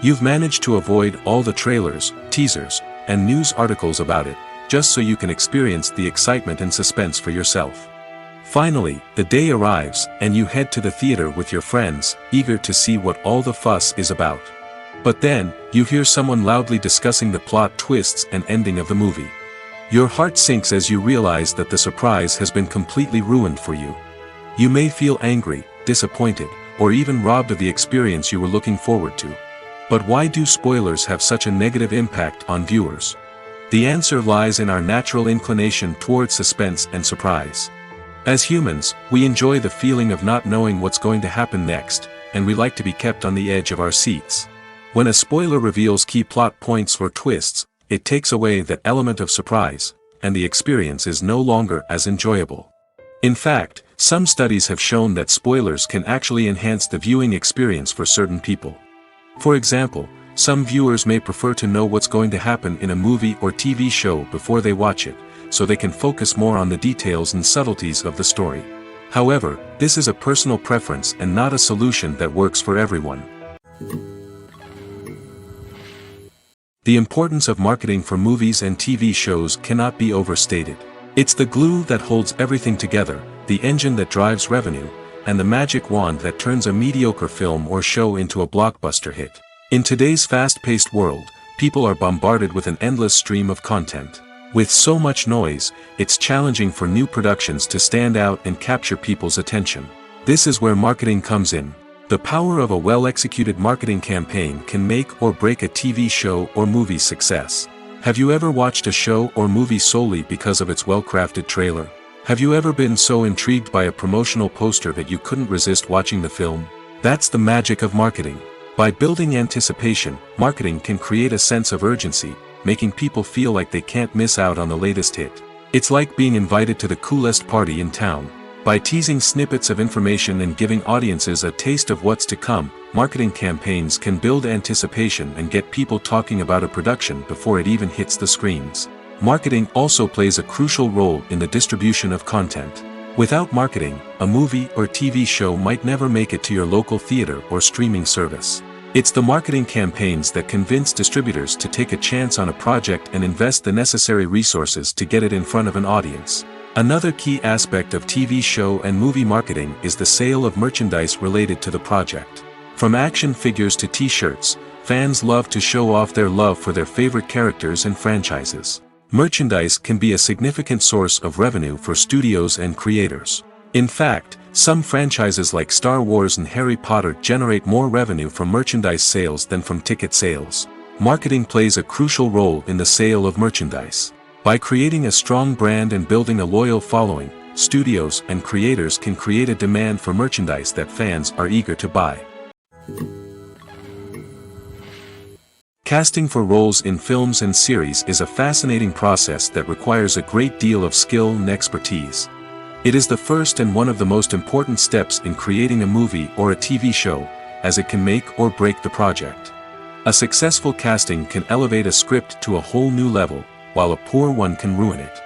You've managed to avoid all the trailers, teasers, and news articles about it, just so you can experience the excitement and suspense for yourself. Finally, the day arrives, and you head to the theater with your friends, eager to see what all the fuss is about. But then, you hear someone loudly discussing the plot twists and ending of the movie. Your heart sinks as you realize that the surprise has been completely ruined for you. You may feel angry, disappointed, or even robbed of the experience you were looking forward to. But why do spoilers have such a negative impact on viewers? The answer lies in our natural inclination toward suspense and surprise. As humans, we enjoy the feeling of not knowing what's going to happen next, and we like to be kept on the edge of our seats. When a spoiler reveals key plot points or twists, it takes away that element of surprise, and the experience is no longer as enjoyable. In fact, some studies have shown that spoilers can actually enhance the viewing experience for certain people. For example, some viewers may prefer to know what's going to happen in a movie or TV show before they watch it, so they can focus more on the details and subtleties of the story. However, this is a personal preference and not a solution that works for everyone. The importance of marketing for movies and TV shows cannot be overstated. It's the glue that holds everything together, the engine that drives revenue, and the magic wand that turns a mediocre film or show into a blockbuster hit. In today's fast-paced world, people are bombarded with an endless stream of content. With so much noise, it's challenging for new productions to stand out and capture people's attention. This is where marketing comes in. The power of a well-executed marketing campaign can make or break a TV show or movie's success. Have you ever watched a show or movie solely because of its well-crafted trailer? Have you ever been so intrigued by a promotional poster that you couldn't resist watching the film? That's the magic of marketing. By building anticipation, marketing can create a sense of urgency, making people feel like they can't miss out on the latest hit. It's like being invited to the coolest party in town. By teasing snippets of information and giving audiences a taste of what's to come, marketing campaigns can build anticipation and get people talking about a production before it even hits the screens. Marketing also plays a crucial role in the distribution of content. Without marketing, a movie or TV show might never make it to your local theater or streaming service. It's the marketing campaigns that convince distributors to take a chance on a project and invest the necessary resources to get it in front of an audience. Another key aspect of TV show and movie marketing is the sale of merchandise related to the project. From action figures to t-shirts, fans love to show off their love for their favorite characters and franchises. Merchandise can be a significant source of revenue for studios and creators. In fact, some franchises like Star Wars and Harry Potter generate more revenue from merchandise sales than from ticket sales. Marketing plays a crucial role in the sale of merchandise. By creating a strong brand and building a loyal following, studios and creators can create a demand for merchandise that fans are eager to buy. Casting for roles in films and series is a fascinating process that requires a great deal of skill and expertise. It is the first and one of the most important steps in creating a movie or a TV show, as it can make or break the project. A successful casting can elevate a script to a whole new level, while a poor one can ruin it.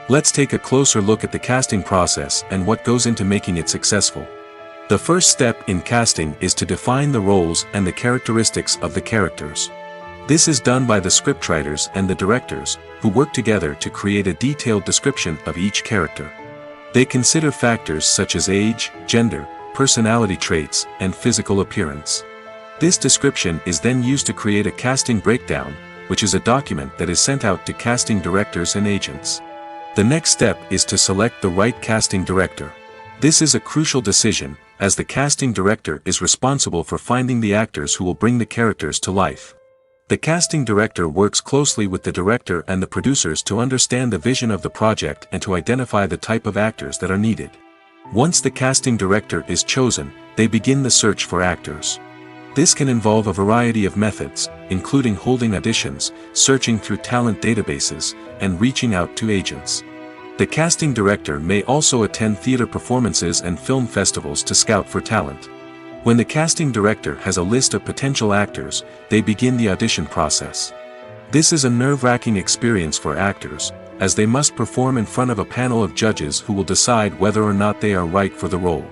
Let's take a closer look at the casting process and what goes into making it successful. The first step in casting is to define the roles and the characteristics of the characters. This is done by the scriptwriters and the directors, who work together to create a detailed description of each character. They consider factors such as age, gender, personality traits, and physical appearance. This description is then used to create a casting breakdown, which is a document that is sent out to casting directors and agents. The next step is to select the right casting director. This is a crucial decision, as the casting director is responsible for finding the actors who will bring the characters to life. The casting director works closely with the director and the producers to understand the vision of the project and to identify the type of actors that are needed. Once the casting director is chosen, they begin the search for actors. This can involve a variety of methods, including holding auditions, searching through talent databases, and reaching out to agents. The casting director may also attend theater performances and film festivals to scout for talent. When the casting director has a list of potential actors, they begin the audition process. This is a nerve-wracking experience for actors, as they must perform in front of a panel of judges who will decide whether or not they are right for the role.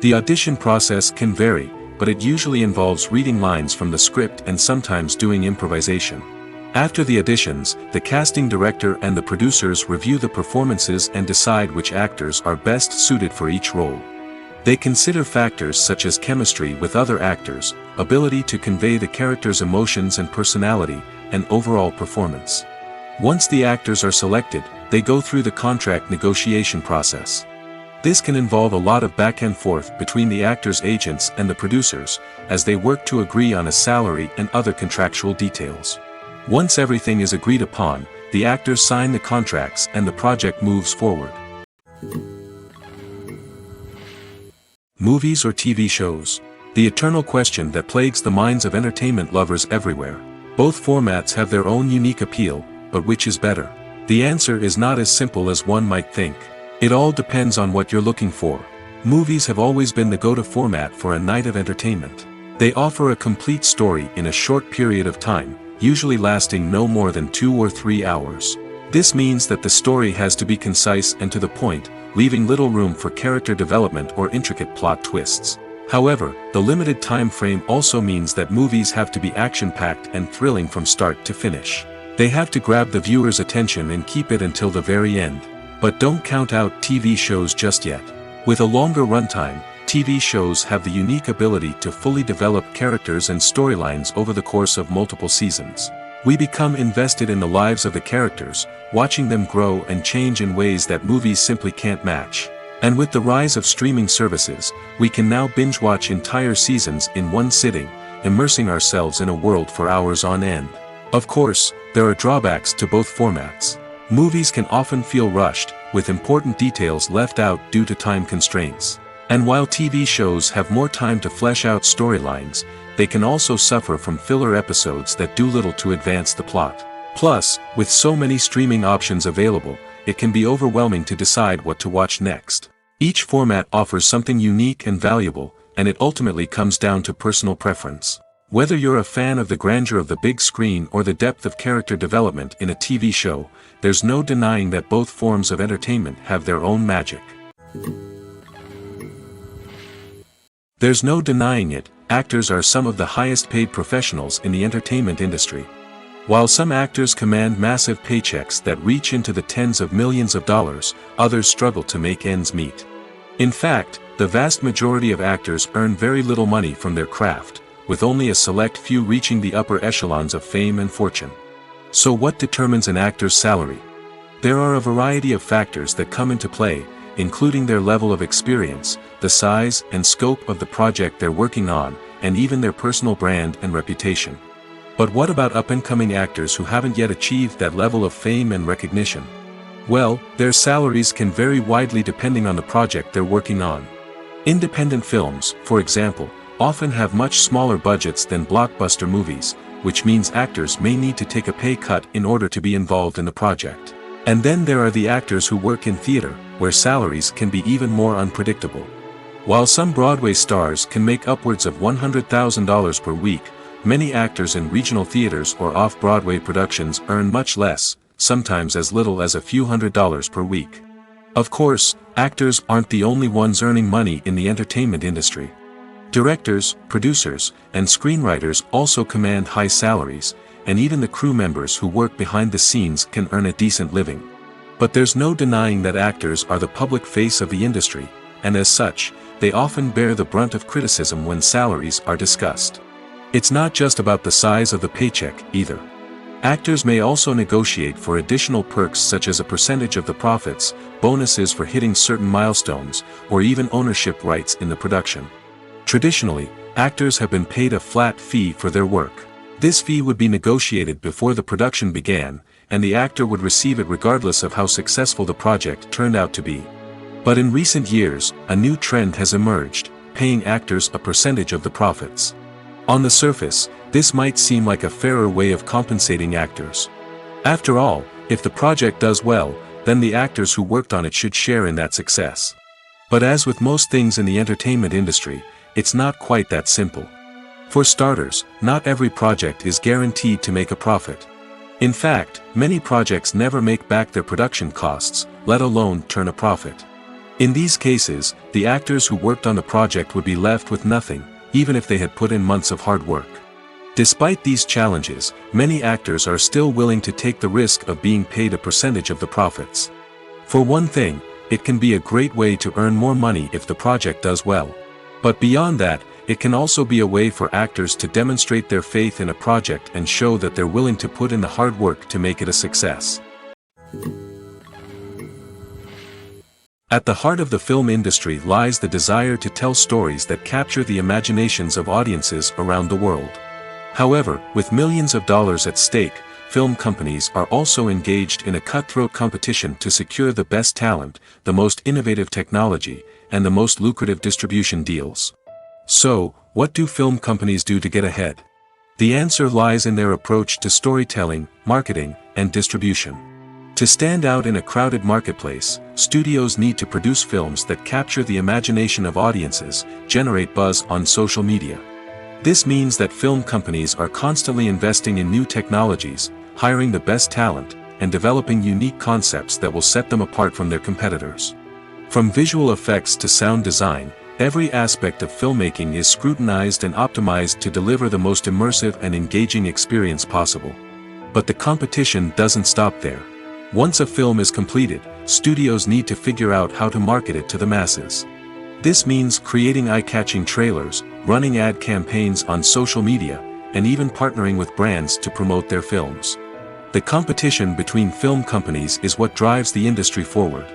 The audition process can vary, but it usually involves reading lines from the script and sometimes doing improvisation. After the auditions, the casting director and the producers review the performances and decide which actors are best suited for each role. They consider factors such as chemistry with other actors, ability to convey the character's emotions and personality, and overall performance. Once the actors are selected, they go through the contract negotiation process. This can involve a lot of back and forth between the actors' agents and the producers, as they work to agree on a salary and other contractual details. Once everything is agreed upon, the actors sign the contracts and the project moves forward. Movies or TV shows? The eternal question that plagues the minds of entertainment lovers everywhere. Both formats have their own unique appeal, but which is better? The answer is not as simple as one might think. It all depends on what you're looking for. Movies have always been the go-to format for a night of entertainment. They offer a complete story in a short period of time, usually lasting no more than 2 or 3 hours. This means that the story has to be concise and to the point, leaving little room for character development or intricate plot twists. However, the limited time frame also means that movies have to be action-packed and thrilling from start to finish. They have to grab the viewer's attention and keep it until the very end. But don't count out TV shows just yet. With a longer runtime, TV shows have the unique ability to fully develop characters and storylines over the course of multiple seasons. We become invested in the lives of the characters, watching them grow and change in ways that movies simply can't match. And with the rise of streaming services, we can now binge-watch entire seasons in one sitting, immersing ourselves in a world for hours on end. Of course, there are drawbacks to both formats. Movies can often feel rushed, with important details left out due to time constraints. And while TV shows have more time to flesh out storylines, they can also suffer from filler episodes that do little to advance the plot. Plus, with so many streaming options available, it can be overwhelming to decide what to watch next. Each format offers something unique and valuable, and it ultimately comes down to personal preference. Whether you're a fan of the grandeur of the big screen or the depth of character development in a TV show, there's no denying that both forms of entertainment have their own magic. There's no denying it, actors are some of the highest paid professionals in the entertainment industry. While some actors command massive paychecks that reach into the tens of millions of dollars, others struggle to make ends meet. In fact, the vast majority of actors earn very little money from their craft, with only a select few reaching the upper echelons of fame and fortune. So what determines an actor's salary? There are a variety of factors that come into play, including their level of experience, the size and scope of the project they're working on, and even their personal brand and reputation. But what about up-and-coming actors who haven't yet achieved that level of fame and recognition? Well, their salaries can vary widely depending on the project they're working on. Independent films, for example, often have much smaller budgets than blockbuster movies, which means actors may need to take a pay cut in order to be involved in the project. And then there are the actors who work in theater, where salaries can be even more unpredictable. While some Broadway stars can make upwards of $100,000 per week, many actors in regional theaters or off-Broadway productions earn much less, sometimes as little as a few $100s per week. Of course, actors aren't the only ones earning money in the entertainment industry. Directors, producers, and screenwriters also command high salaries, and even the crew members who work behind the scenes can earn a decent living. But there's no denying that actors are the public face of the industry, and as such, they often bear the brunt of criticism when salaries are discussed. It's not just about the size of the paycheck, either. Actors may also negotiate for additional perks such as a percentage of the profits, bonuses for hitting certain milestones, or even ownership rights in the production. Traditionally, actors have been paid a flat fee for their work. This fee would be negotiated before the production began, and the actor would receive it regardless of how successful the project turned out to be. But in recent years, a new trend has emerged, paying actors a percentage of the profits. On the surface, this might seem like a fairer way of compensating actors. After all, if the project does well, then the actors who worked on it should share in that success. But as with most things in the entertainment industry, it's not quite that simple. For starters, not every project is guaranteed to make a profit. In fact, many projects never make back their production costs, let alone turn a profit. In these cases, the actors who worked on the project would be left with nothing, even if they had put in months of hard work. Despite these challenges, many actors are still willing to take the risk of being paid a percentage of the profits. For one thing, it can be a great way to earn more money if the project does well. But beyond that, it can also be a way for actors to demonstrate their faith in a project and show that they're willing to put in the hard work to make it a success. At the heart of the film industry lies the desire to tell stories that capture the imaginations of audiences around the world. However, with millions of dollars at stake, film companies are also engaged in a cutthroat competition to secure the best talent, the most innovative technology, and the most lucrative distribution deals. So, what do film companies do to get ahead? The answer lies in their approach to storytelling, marketing, and distribution. To stand out in a crowded marketplace, studios need to produce films that capture the imagination of audiences, generate buzz on social media. This means that film companies are constantly investing in new technologies, hiring the best talent, and developing unique concepts that will set them apart from their competitors. From visual effects to sound design, every aspect of filmmaking is scrutinized and optimized to deliver the most immersive and engaging experience possible. But the competition doesn't stop there. Once a film is completed, studios need to figure out how to market it to the masses. This means creating eye-catching trailers, running ad campaigns on social media, and even partnering with brands to promote their films. The competition between film companies is what drives the industry forward.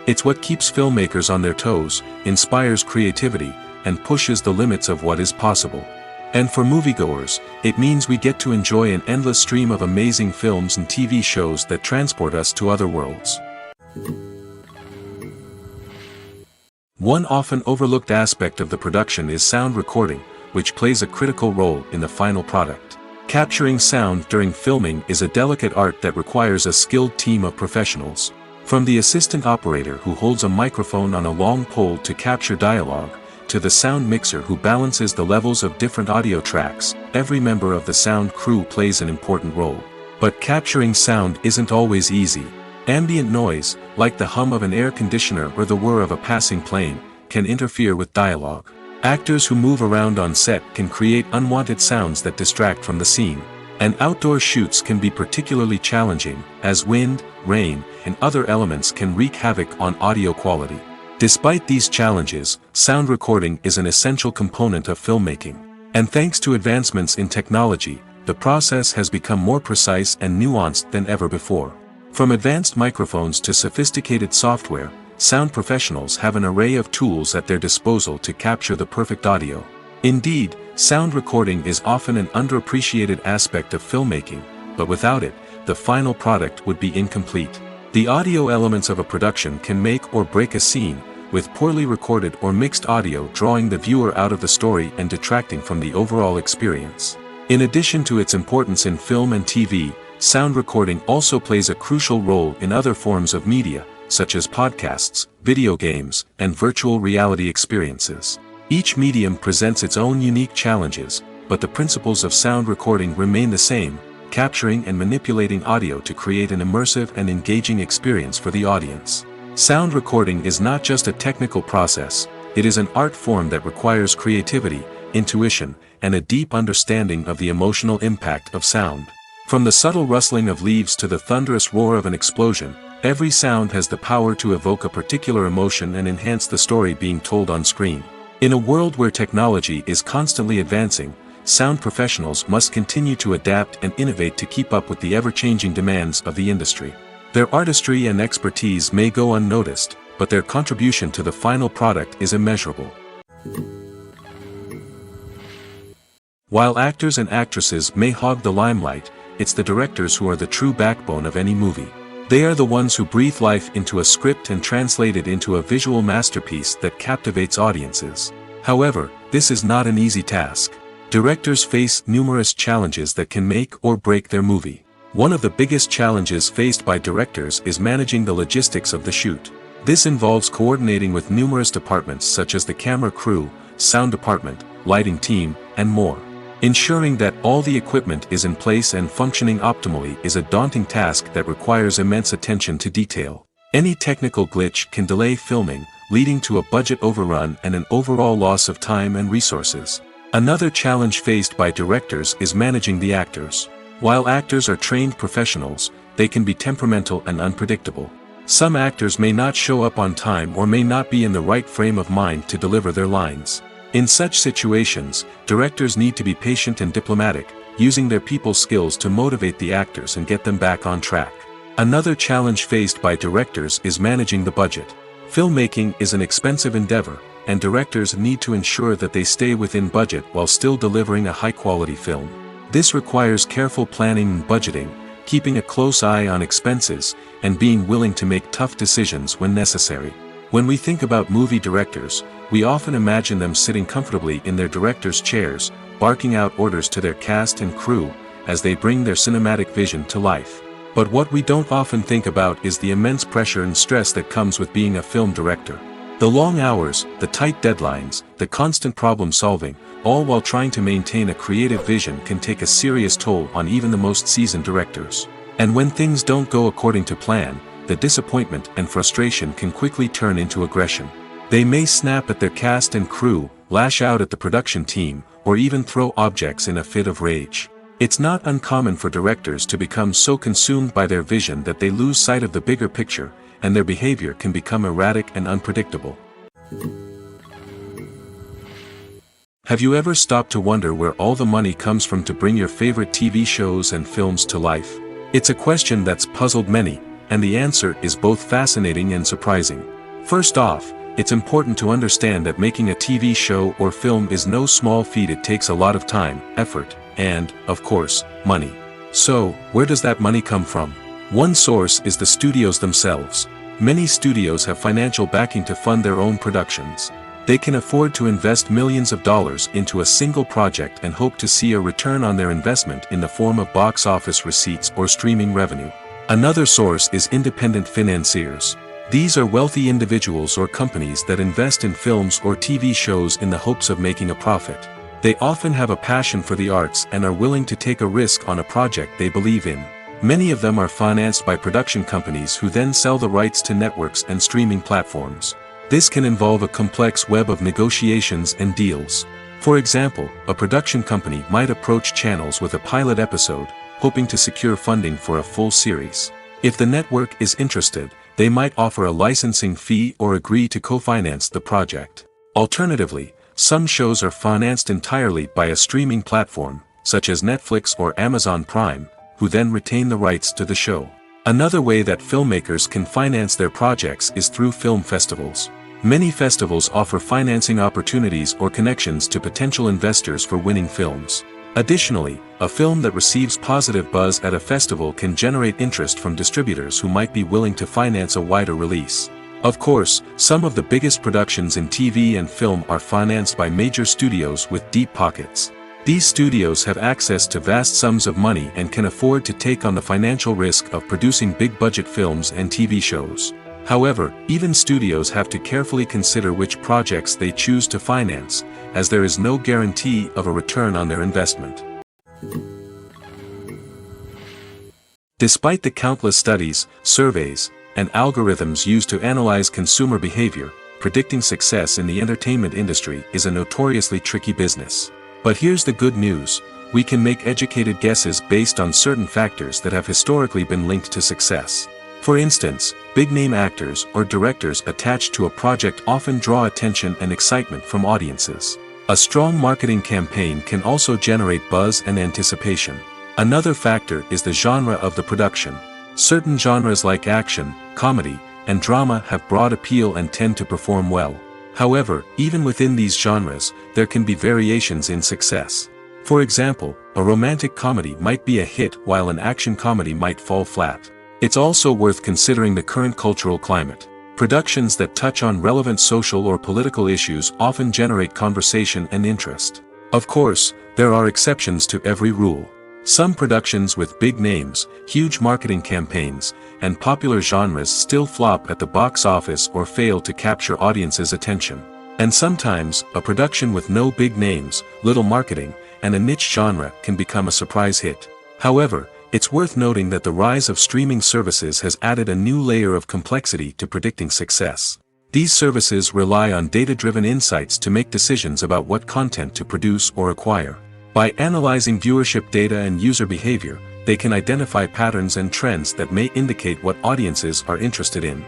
It's what keeps filmmakers on their toes, inspires creativity, and pushes the limits of what is possible. And for moviegoers, it means we get to enjoy an endless stream of amazing films and TV shows that transport us to other worlds. One often overlooked aspect of the production is sound recording, which plays a critical role in the final product. Capturing sound during filming is a delicate art that requires a skilled team of professionals. From the assistant operator who holds a microphone on a long pole to capture dialogue, to the sound mixer who balances the levels of different audio tracks, every member of the sound crew plays an important role. But capturing sound isn't always easy. Ambient noise, like the hum of an air conditioner or the whir of a passing plane, can interfere with dialogue. Actors who move around on set can create unwanted sounds that distract from the scene. And outdoor shoots can be particularly challenging, as wind, rain, and other elements can wreak havoc on audio quality. Despite these challenges, sound recording is an essential component of filmmaking. And thanks to advancements in technology, the process has become more precise and nuanced than ever before. From advanced microphones to sophisticated software, sound professionals have an array of tools at their disposal to capture the perfect audio. Indeed, sound recording is often an underappreciated aspect of filmmaking, but without it, the final product would be incomplete. The audio elements of a production can make or break a scene, with poorly recorded or mixed audio drawing the viewer out of the story and detracting from the overall experience. In addition to its importance in film and TV, sound recording also plays a crucial role in other forms of media, such as podcasts, video games, and virtual reality experiences. Each medium presents its own unique challenges, but the principles of sound recording remain the same, capturing and manipulating audio to create an immersive and engaging experience for the audience. Sound recording is not just a technical process, it is an art form that requires creativity, intuition, and a deep understanding of the emotional impact of sound. From the subtle rustling of leaves to the thunderous roar of an explosion, every sound has the power to evoke a particular emotion and enhance the story being told on screen. In a world where technology is constantly advancing, sound professionals must continue to adapt and innovate to keep up with the ever-changing demands of the industry. Their artistry and expertise may go unnoticed, but their contribution to the final product is immeasurable. While actors and actresses may hog the limelight, it's the directors who are the true backbone of any movie. They are the ones who breathe life into a script and translate it into a visual masterpiece that captivates audiences. However, this is not an easy task. Directors face numerous challenges that can make or break their movie. One of the biggest challenges faced by directors is managing the logistics of the shoot. This involves coordinating with numerous departments such as the camera crew, sound department, lighting team, and more. Ensuring that all the equipment is in place and functioning optimally is a daunting task that requires immense attention to detail. Any technical glitch can delay filming, leading to a budget overrun and an overall loss of time and resources. Another challenge faced by directors is managing the actors. While actors are trained professionals, they can be temperamental and unpredictable. Some actors may not show up on time or may not be in the right frame of mind to deliver their lines. In such situations, directors need to be patient and diplomatic, using their people skills to motivate the actors and get them back on track. Another challenge faced by directors is managing the budget. Filmmaking is an expensive endeavor, and directors need to ensure that they stay within budget while still delivering a high-quality film. This requires careful planning and budgeting, keeping a close eye on expenses, and being willing to make tough decisions when necessary. When we think about movie directors, we often imagine them sitting comfortably in their director's chairs, barking out orders to their cast and crew, as they bring their cinematic vision to life. But what we don't often think about is the immense pressure and stress that comes with being a film director. The long hours, the tight deadlines, the constant problem solving, all while trying to maintain a creative vision can take a serious toll on even the most seasoned directors. And when things don't go according to plan, the disappointment and frustration can quickly turn into aggression. They may snap at their cast and crew, lash out at the production team, or even throw objects in a fit of rage. It's not uncommon for directors to become so consumed by their vision that they lose sight of the bigger picture, and their behavior can become erratic and unpredictable. Have you ever stopped to wonder where all the money comes from to bring your favorite TV shows and films to life? It's a question that's puzzled many, and the answer is both fascinating and surprising. First off, it's important to understand that making a TV show or film is no small feat. It takes a lot of time, effort, and, of course, money. So, where does that money come from? One source is the studios themselves. Many studios have financial backing to fund their own productions. They can afford to invest millions of dollars into a single project and hope to see a return on their investment in the form of box office receipts or streaming revenue. Another source is independent financiers. These are wealthy individuals or companies that invest in films or TV shows in the hopes of making a profit. They often have a passion for the arts and are willing to take a risk on a project they believe in. Many of them are financed by production companies who then sell the rights to networks and streaming platforms. This can involve a complex web of negotiations and deals. For example, a production company might approach channels with a pilot episode, hoping to secure funding for a full series. If the network is interested, they might offer a licensing fee or agree to co-finance the project. Alternatively, some shows are financed entirely by a streaming platform, such as Netflix or Amazon Prime, who then retain the rights to the show. Another way that filmmakers can finance their projects is through film festivals. Many festivals offer financing opportunities or connections to potential investors for winning films. Additionally, a film that receives positive buzz at a festival can generate interest from distributors who might be willing to finance a wider release. Of course, some of the biggest productions in TV and film are financed by major studios with deep pockets. These studios have access to vast sums of money and can afford to take on the financial risk of producing big-budget films and TV shows. However, even studios have to carefully consider which projects they choose to finance, as there is no guarantee of a return on their investment. Despite the countless studies, surveys, and algorithms used to analyze consumer behavior, predicting success in the entertainment industry is a notoriously tricky business. But here's the good news: we can make educated guesses based on certain factors that have historically been linked to success. For instance, big-name actors or directors attached to a project often draw attention and excitement from audiences. A strong marketing campaign can also generate buzz and anticipation. Another factor is the genre of the production. Certain genres like action, comedy, and drama have broad appeal and tend to perform well. However, even within these genres, there can be variations in success. For example, a romantic comedy might be a hit while an action comedy might fall flat. It's also worth considering the current cultural climate. Productions that touch on relevant social or political issues often generate conversation and interest. Of course, there are exceptions to every rule. Some productions with big names, huge marketing campaigns, and popular genres still flop at the box office or fail to capture audiences' attention. And sometimes, a production with no big names, little marketing, and a niche genre can become a surprise hit. However, it's worth noting that the rise of streaming services has added a new layer of complexity to predicting success. These services rely on data-driven insights to make decisions about what content to produce or acquire. By analyzing viewership data and user behavior, they can identify patterns and trends that may indicate what audiences are interested in.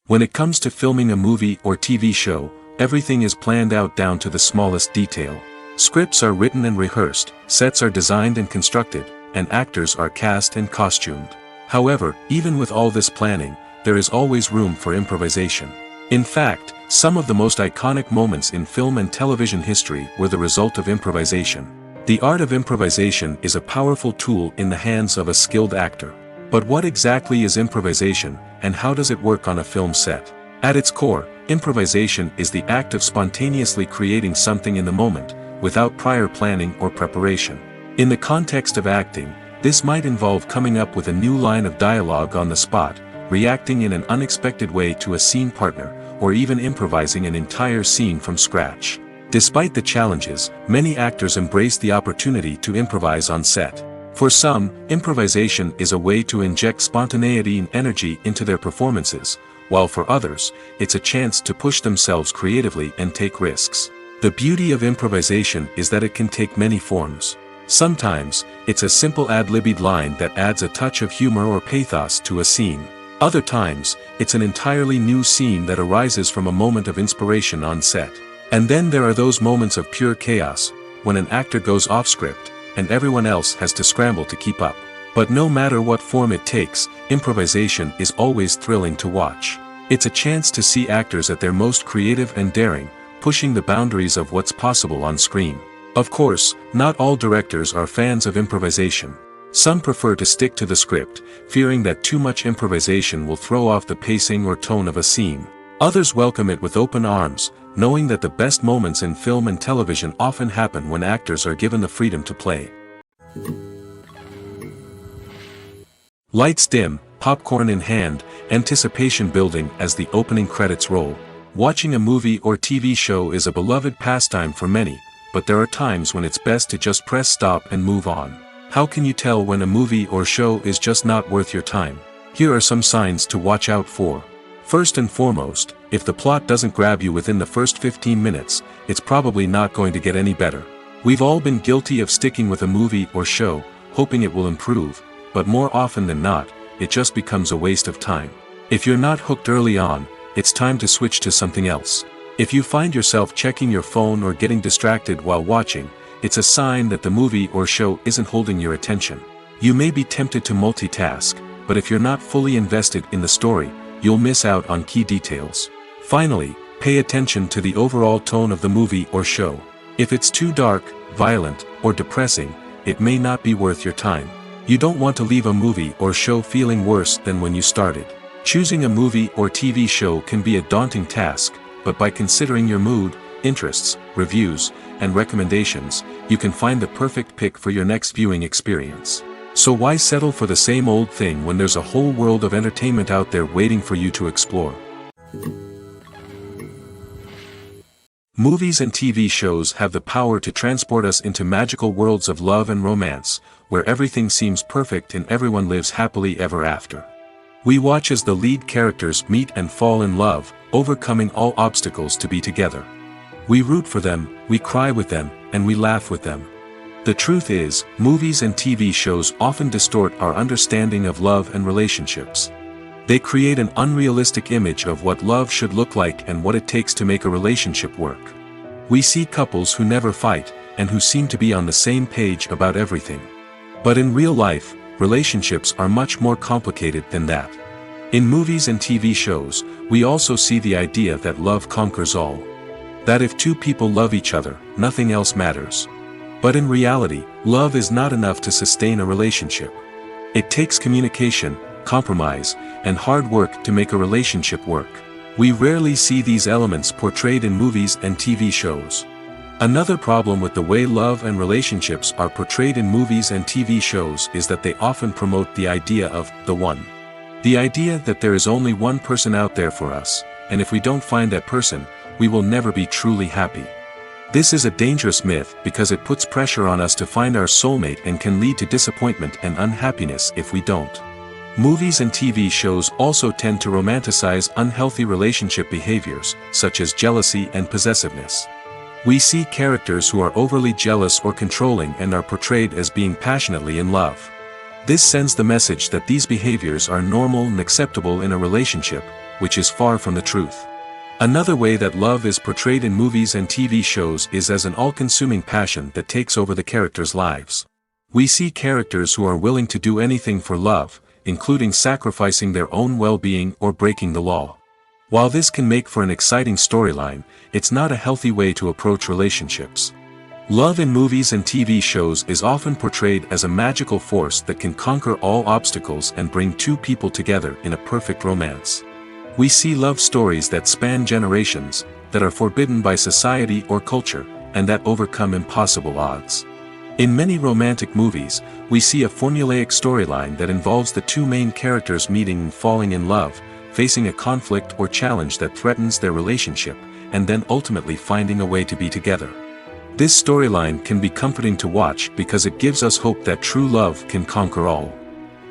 When it comes to filming a movie or TV show, everything is planned out down to the smallest detail. Scripts are written and rehearsed, sets are designed and constructed, and actors are cast and costumed. However, even with all this planning, there is always room for improvisation. In fact, some of the most iconic moments in film and television history were the result of improvisation. The art of improvisation is a powerful tool in the hands of a skilled actor. But what exactly is improvisation, and how does it work on a film set? At its core, improvisation is the act of spontaneously creating something in the moment, without prior planning or preparation. In the context of acting, this might involve coming up with a new line of dialogue on the spot, reacting in an unexpected way to a scene partner, or even improvising an entire scene from scratch. Despite the challenges, many actors embrace the opportunity to improvise on set. For some, improvisation is a way to inject spontaneity and energy into their performances, while for others, it's a chance to push themselves creatively and take risks. The beauty of improvisation is that it can take many forms. Sometimes, it's a simple ad-libbed line that adds a touch of humor or pathos to a scene. Other times, it's an entirely new scene that arises from a moment of inspiration on set. And then there are those moments of pure chaos, when an actor goes off script, and everyone else has to scramble to keep up. But no matter what form it takes, improvisation is always thrilling to watch. It's a chance to see actors at their most creative and daring, pushing the boundaries of what's possible on screen. Of course, not all directors are fans of improvisation. Some prefer to stick to the script, fearing that too much improvisation will throw off the pacing or tone of a scene. Others welcome it with open arms, knowing that the best moments in film and television often happen when actors are given the freedom to play. Lights dim, popcorn in hand, anticipation building as the opening credits roll. Watching a movie or TV show is a beloved pastime for many, but there are times when it's best to just press stop and move on. How can you tell when a movie or show is just not worth your time? Here are some signs to watch out for. First and foremost, if the plot doesn't grab you within the first 15 minutes, it's probably not going to get any better. We've all been guilty of sticking with a movie or show, hoping it will improve, but more often than not, it just becomes a waste of time. If you're not hooked early on, it's time to switch to something else. If you find yourself checking your phone or getting distracted while watching, it's a sign that the movie or show isn't holding your attention. You may be tempted to multitask, but if you're not fully invested in the story, you'll miss out on key details. Finally, pay attention to the overall tone of the movie or show. If it's too dark, violent, or depressing, it may not be worth your time. You don't want to leave a movie or show feeling worse than when you started. Choosing a movie or TV show can be a daunting task, but by considering your mood, interests, reviews, and recommendations, you can find the perfect pick for your next viewing experience. So why settle for the same old thing when there's a whole world of entertainment out there waiting for you to explore? Movies and TV shows have the power to transport us into magical worlds of love and romance, where everything seems perfect and everyone lives happily ever after. We watch as the lead characters meet and fall in love, overcoming all obstacles to be together. We root for them, we cry with them, and we laugh with them. The truth is, movies and TV shows often distort our understanding of love and relationships. They create an unrealistic image of what love should look like and what it takes to make a relationship work. We see couples who never fight, and who seem to be on the same page about everything. But in real life, relationships are much more complicated than that. In movies and TV shows, we also see the idea that love conquers all. That if two people love each other, nothing else matters. But in reality, love is not enough to sustain a relationship. It takes communication, compromise, and hard work to make a relationship work. We rarely see these elements portrayed in movies and TV shows. Another problem with the way love and relationships are portrayed in movies and TV shows is that they often promote the idea of the one. The idea that there is only one person out there for us, and if we don't find that person, we will never be truly happy. This is a dangerous myth because it puts pressure on us to find our soulmate and can lead to disappointment and unhappiness if we don't. Movies and TV shows also tend to romanticize unhealthy relationship behaviors, such as jealousy and possessiveness. We see characters who are overly jealous or controlling and are portrayed as being passionately in love. This sends the message that these behaviors are normal and acceptable in a relationship, which is far from the truth. Another way that love is portrayed in movies and TV shows is as an all-consuming passion that takes over the characters' lives. We see characters who are willing to do anything for love, including sacrificing their own well-being or breaking the law. While this can make for an exciting storyline, it's not a healthy way to approach relationships. Love in movies and TV shows is often portrayed as a magical force that can conquer all obstacles and bring two people together in a perfect romance. We see love stories that span generations, that are forbidden by society or culture, and that overcome impossible odds. In many romantic movies, we see a formulaic storyline that involves the two main characters meeting and falling in love, facing a conflict or challenge that threatens their relationship, and then ultimately finding a way to be together. This storyline can be comforting to watch because it gives us hope that true love can conquer all.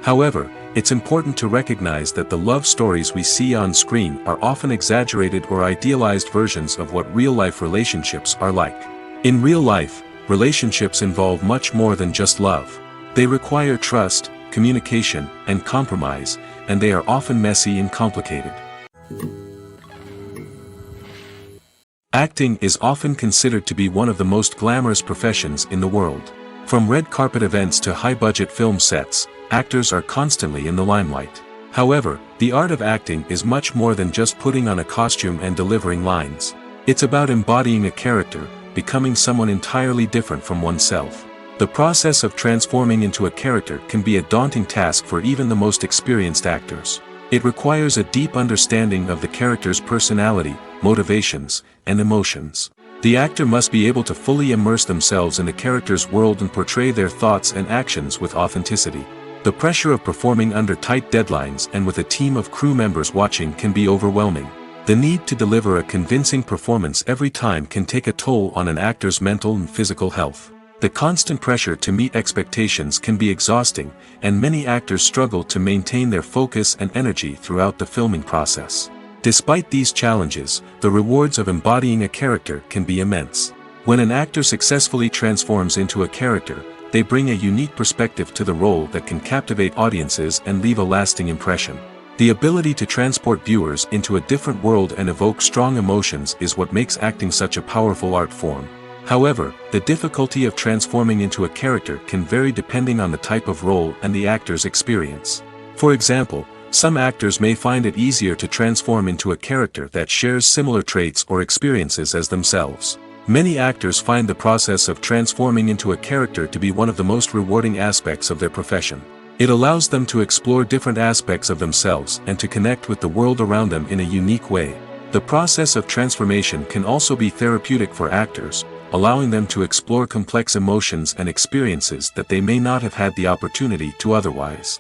However, it's important to recognize that the love stories we see on screen are often exaggerated or idealized versions of what real-life relationships are like. In real life, relationships involve much more than just love. They require trust, communication, and compromise, and they are often messy and complicated. Acting is often considered to be one of the most glamorous professions in the world. From red carpet events to high-budget film sets, actors are constantly in the limelight. However, the art of acting is much more than just putting on a costume and delivering lines. It's about embodying a character, becoming someone entirely different from oneself. The process of transforming into a character can be a daunting task for even the most experienced actors. It requires a deep understanding of the character's personality, motivations, and emotions. The actor must be able to fully immerse themselves in the character's world and portray their thoughts and actions with authenticity. The pressure of performing under tight deadlines and with a team of crew members watching can be overwhelming. The need to deliver a convincing performance every time can take a toll on an actor's mental and physical health. The constant pressure to meet expectations can be exhausting, and many actors struggle to maintain their focus and energy throughout the filming process. Despite these challenges, the rewards of embodying a character can be immense. When an actor successfully transforms into a character, they bring a unique perspective to the role that can captivate audiences and leave a lasting impression. The ability to transport viewers into a different world and evoke strong emotions is what makes acting such a powerful art form. However, the difficulty of transforming into a character can vary depending on the type of role and the actor's experience. For example, some actors may find it easier to transform into a character that shares similar traits or experiences as themselves. Many actors find the process of transforming into a character to be one of the most rewarding aspects of their profession. It allows them to explore different aspects of themselves and to connect with the world around them in a unique way. The process of transformation can also be therapeutic for actors, allowing them to explore complex emotions and experiences that they may not have had the opportunity to otherwise.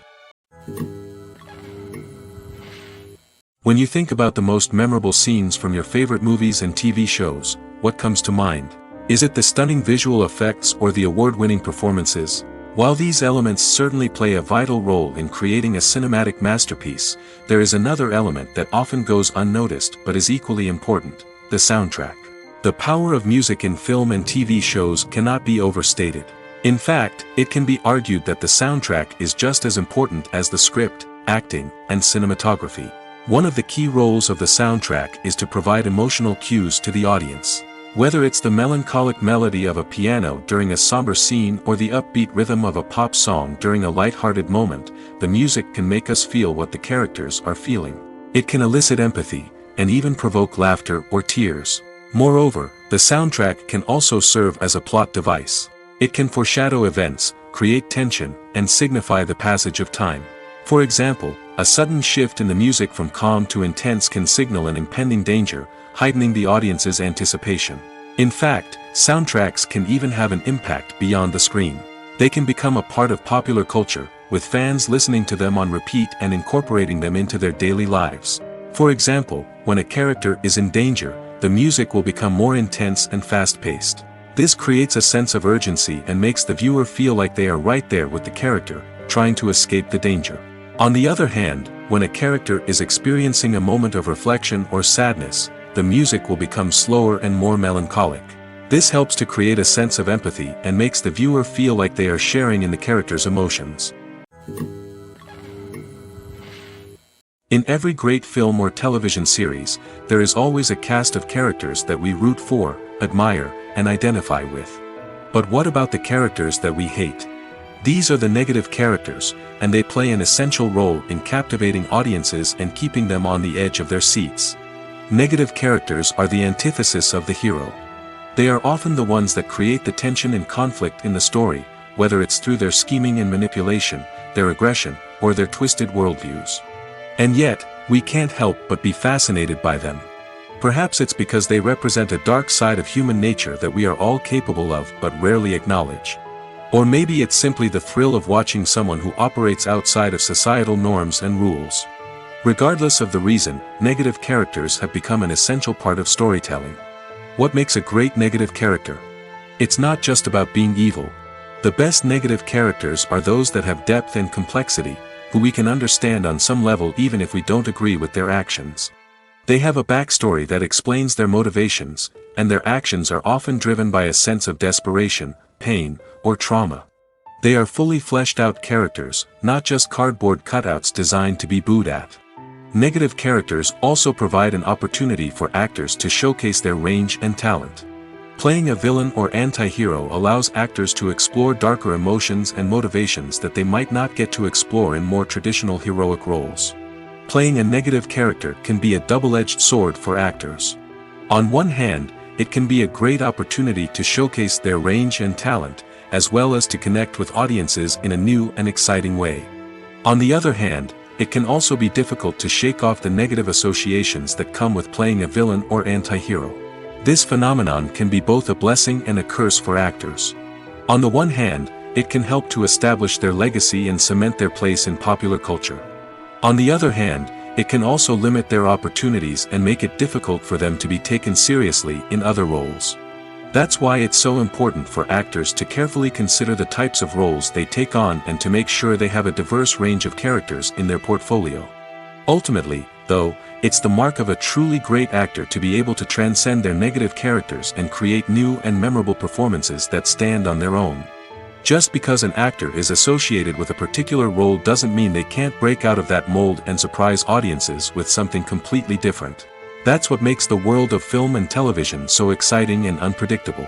When you think about the most memorable scenes from your favorite movies and TV shows, what comes to mind? Is it the stunning visual effects or the award-winning performances? While these elements certainly play a vital role in creating a cinematic masterpiece, there is another element that often goes unnoticed but is equally important: the soundtrack. The power of music in film and TV shows cannot be overstated. In fact, it can be argued that the soundtrack is just as important as the script, acting, and cinematography. One of the key roles of the soundtrack is to provide emotional cues to the audience. Whether it's the melancholic melody of a piano during a somber scene or the upbeat rhythm of a pop song during a light-hearted moment, the music can make us feel what the characters are feeling. It can elicit empathy, and even provoke laughter or tears. Moreover, the soundtrack can also serve as a plot device. It can foreshadow events, create tension, and signify the passage of time. For example, a sudden shift in the music from calm to intense can signal an impending danger, heightening the audience's anticipation. In fact, soundtracks can even have an impact beyond the screen. They can become a part of popular culture, with fans listening to them on repeat and incorporating them into their daily lives. For example, when a character is in danger, the music will become more intense and fast-paced. This creates a sense of urgency and makes the viewer feel like they are right there with the character, trying to escape the danger. On the other hand, when a character is experiencing a moment of reflection or sadness, the music will become slower and more melancholic. This helps to create a sense of empathy and makes the viewer feel like they are sharing in the character's emotions. In every great film or television series, there is always a cast of characters that we root for, admire, and identify with. But what about the characters that we hate? These are the negative characters, and they play an essential role in captivating audiences and keeping them on the edge of their seats. Negative characters are the antithesis of the hero. They are often the ones that create the tension and conflict in the story, whether it's through their scheming and manipulation, their aggression, or their twisted worldviews. And yet, we can't help but be fascinated by them. Perhaps it's because they represent a dark side of human nature that we are all capable of but rarely acknowledge. Or maybe it's simply the thrill of watching someone who operates outside of societal norms and rules. Regardless of the reason, negative characters have become an essential part of storytelling. What makes a great negative character? It's not just about being evil. The best negative characters are those that have depth and complexity, who we can understand on some level even if we don't agree with their actions. They have a backstory that explains their motivations, and their actions are often driven by a sense of desperation, pain, or trauma. They are fully fleshed out characters, not just cardboard cutouts designed to be booed at. Negative characters also provide an opportunity for actors to showcase their range and talent. Playing a villain or anti-hero allows actors to explore darker emotions and motivations that they might not get to explore in more traditional heroic roles. Playing a negative character can be a double-edged sword for actors. On one hand, it can be a great opportunity to showcase their range and talent, as well as to connect with audiences in a new and exciting way. On the other hand, it can also be difficult to shake off the negative associations that come with playing a villain or anti-hero. This phenomenon can be both a blessing and a curse for actors. On the one hand, it can help to establish their legacy and cement their place in popular culture. On the other hand, it can also limit their opportunities and make it difficult for them to be taken seriously in other roles. That's why it's so important for actors to carefully consider the types of roles they take on and to make sure they have a diverse range of characters in their portfolio. Ultimately, though, it's the mark of a truly great actor to be able to transcend their negative characters and create new and memorable performances that stand on their own. Just because an actor is associated with a particular role doesn't mean they can't break out of that mold and surprise audiences with something completely different. That's what makes the world of film and television so exciting and unpredictable.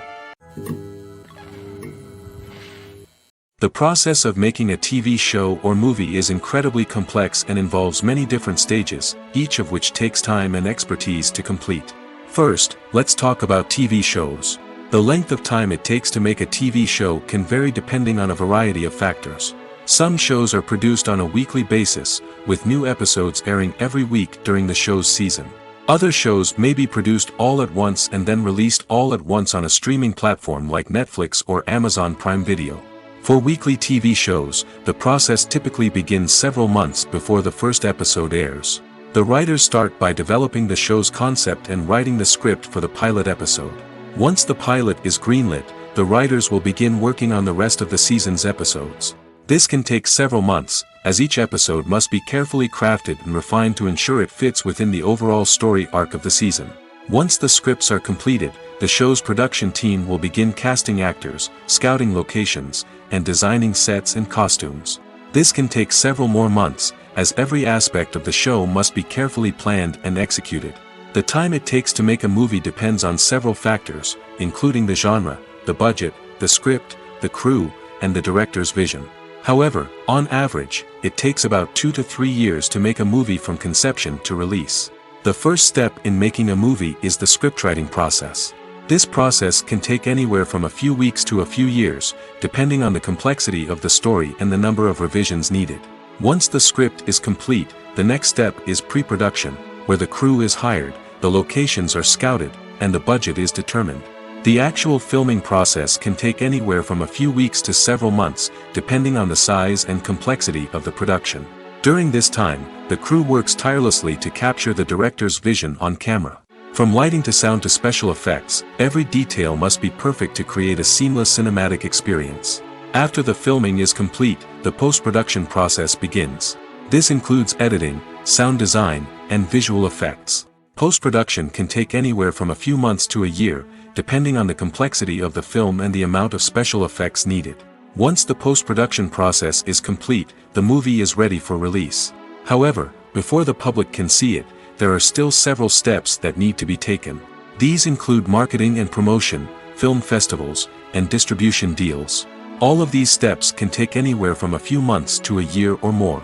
The process of making a TV show or movie is incredibly complex and involves many different stages, each of which takes time and expertise to complete. First, let's talk about TV shows. The length of time it takes to make a TV show can vary depending on a variety of factors. Some shows are produced on a weekly basis, with new episodes airing every week during the show's season. Other shows may be produced all at once and then released all at once on a streaming platform like Netflix or Amazon Prime Video. For weekly TV shows, the process typically begins several months before the first episode airs. The writers start by developing the show's concept and writing the script for the pilot episode. Once the pilot is greenlit, the writers will begin working on the rest of the season's episodes. This can take several months, as each episode must be carefully crafted and refined to ensure it fits within the overall story arc of the season. Once the scripts are completed, the show's production team will begin casting actors, scouting locations, and designing sets and costumes. This can take several more months, as every aspect of the show must be carefully planned and executed. The time it takes to make a movie depends on several factors, including the genre, the budget, the script, the crew, and the director's vision. However, on average, it takes about 2 to 3 years to make a movie from conception to release. The first step in making a movie is the scriptwriting process. This process can take anywhere from a few weeks to a few years, depending on the complexity of the story and the number of revisions needed. Once the script is complete, the next step is pre-production, where the crew is hired, the locations are scouted, and the budget is determined. The actual filming process can take anywhere from a few weeks to several months, depending on the size and complexity of the production. During this time, the crew works tirelessly to capture the director's vision on camera. From lighting to sound to special effects, every detail must be perfect to create a seamless cinematic experience. After the filming is complete, the post-production process begins. This includes editing, sound design, and visual effects. Post-production can take anywhere from a few months to a year, depending on the complexity of the film and the amount of special effects needed. Once the post-production process is complete, the movie is ready for release. However, before the public can see it, there are still several steps that need to be taken. These include marketing and promotion, film festivals, and distribution deals. All of these steps can take anywhere from a few months to a year or more.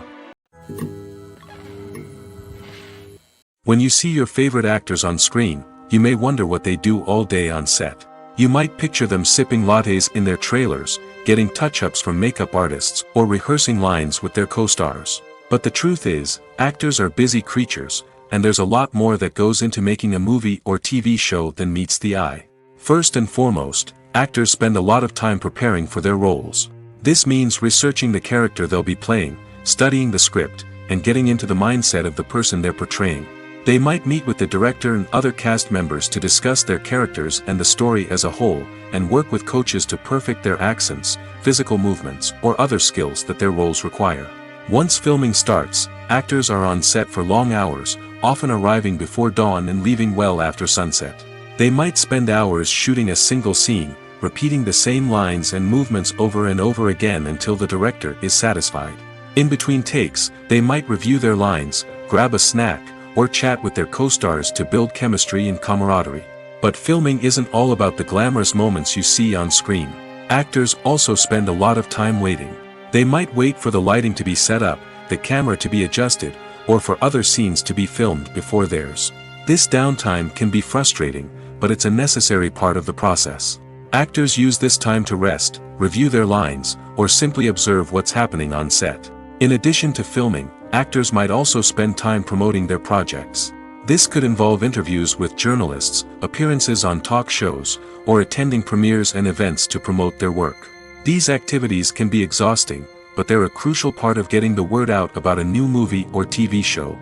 When you see your favorite actors on screen, you may wonder what they do all day on set. You might picture them sipping lattes in their trailers, getting touch-ups from makeup artists, or rehearsing lines with their co-stars. But the truth is, actors are busy creatures, and there's a lot more that goes into making a movie or TV show than meets the eye. First and foremost, actors spend a lot of time preparing for their roles. This means researching the character they'll be playing, studying the script, and getting into the mindset of the person they're portraying. They might meet with the director and other cast members to discuss their characters and the story as a whole, and work with coaches to perfect their accents, physical movements, or other skills that their roles require. Once filming starts, actors are on set for long hours, often arriving before dawn and leaving well after sunset. They might spend hours shooting a single scene, repeating the same lines and movements over and over again until the director is satisfied. In between takes, they might review their lines, grab a snack, or chat with their co-stars to build chemistry and camaraderie. But filming isn't all about the glamorous moments you see on screen. Actors also spend a lot of time waiting. They might wait for the lighting to be set up, the camera to be adjusted, or for other scenes to be filmed before theirs. This downtime can be frustrating, but it's a necessary part of the process. Actors use this time to rest, review their lines, or simply observe what's happening on set. In addition to filming, actors might also spend time promoting their projects. This could involve interviews with journalists, appearances on talk shows, or attending premieres and events to promote their work. These activities can be exhausting, but they're a crucial part of getting the word out about a new movie or TV show.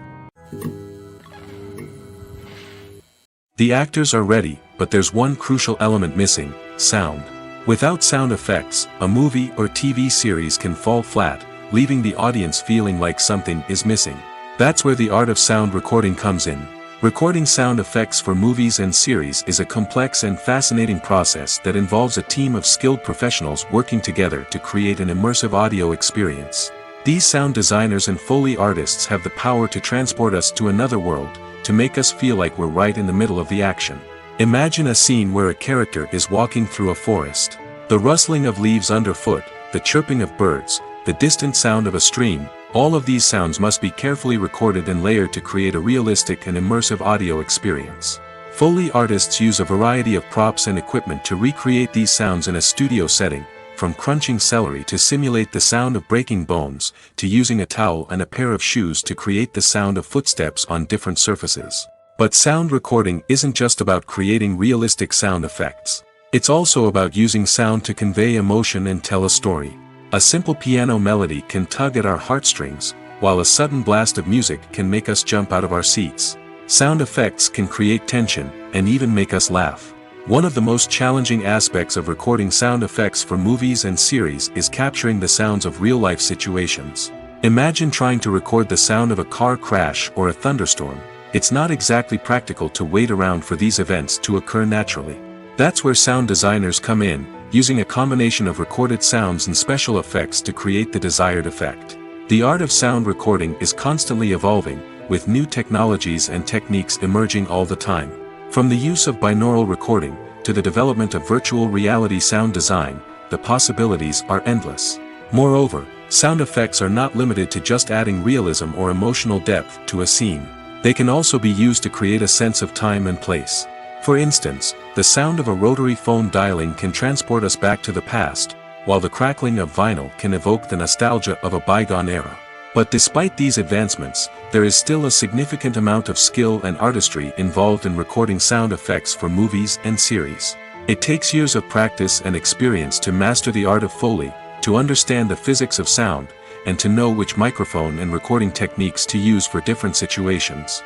The actors are ready, but there's one crucial element missing: sound. Without sound effects, a movie or TV series can fall flat, leaving the audience feeling like something is missing. That's where the art of sound recording comes in. Recording sound effects for movies and series is a complex and fascinating process that involves a team of skilled professionals working together to create an immersive audio experience. These sound designers and Foley artists have the power to transport us to another world, to make us feel like we're right in the middle of the action. Imagine a scene where a character is walking through a forest. The rustling of leaves underfoot, the chirping of birds, the distant sound of a stream, all of these sounds must be carefully recorded and layered to create a realistic and immersive audio experience. Foley artists use a variety of props and equipment to recreate these sounds in a studio setting, from crunching celery to simulate the sound of breaking bones, to using a towel and a pair of shoes to create the sound of footsteps on different surfaces. But sound recording isn't just about creating realistic sound effects. It's also about using sound to convey emotion and tell a story. A simple piano melody can tug at our heartstrings, while a sudden blast of music can make us jump out of our seats. Sound effects can create tension, and even make us laugh. One of the most challenging aspects of recording sound effects for movies and series is capturing the sounds of real-life situations. Imagine trying to record the sound of a car crash or a thunderstorm. It's not exactly practical to wait around for these events to occur naturally. That's where sound designers come in, using a combination of recorded sounds and special effects to create the desired effect. The art of sound recording is constantly evolving, with new technologies and techniques emerging all the time. From the use of binaural recording, to the development of virtual reality sound design, the possibilities are endless. Moreover, sound effects are not limited to just adding realism or emotional depth to a scene. They can also be used to create a sense of time and place. For instance, the sound of a rotary phone dialing can transport us back to the past, while the crackling of vinyl can evoke the nostalgia of a bygone era. But despite these advancements, there is still a significant amount of skill and artistry involved in recording sound effects for movies and series. It takes years of practice and experience to master the art of Foley, to understand the physics of sound, and to know which microphone and recording techniques to use for different situations.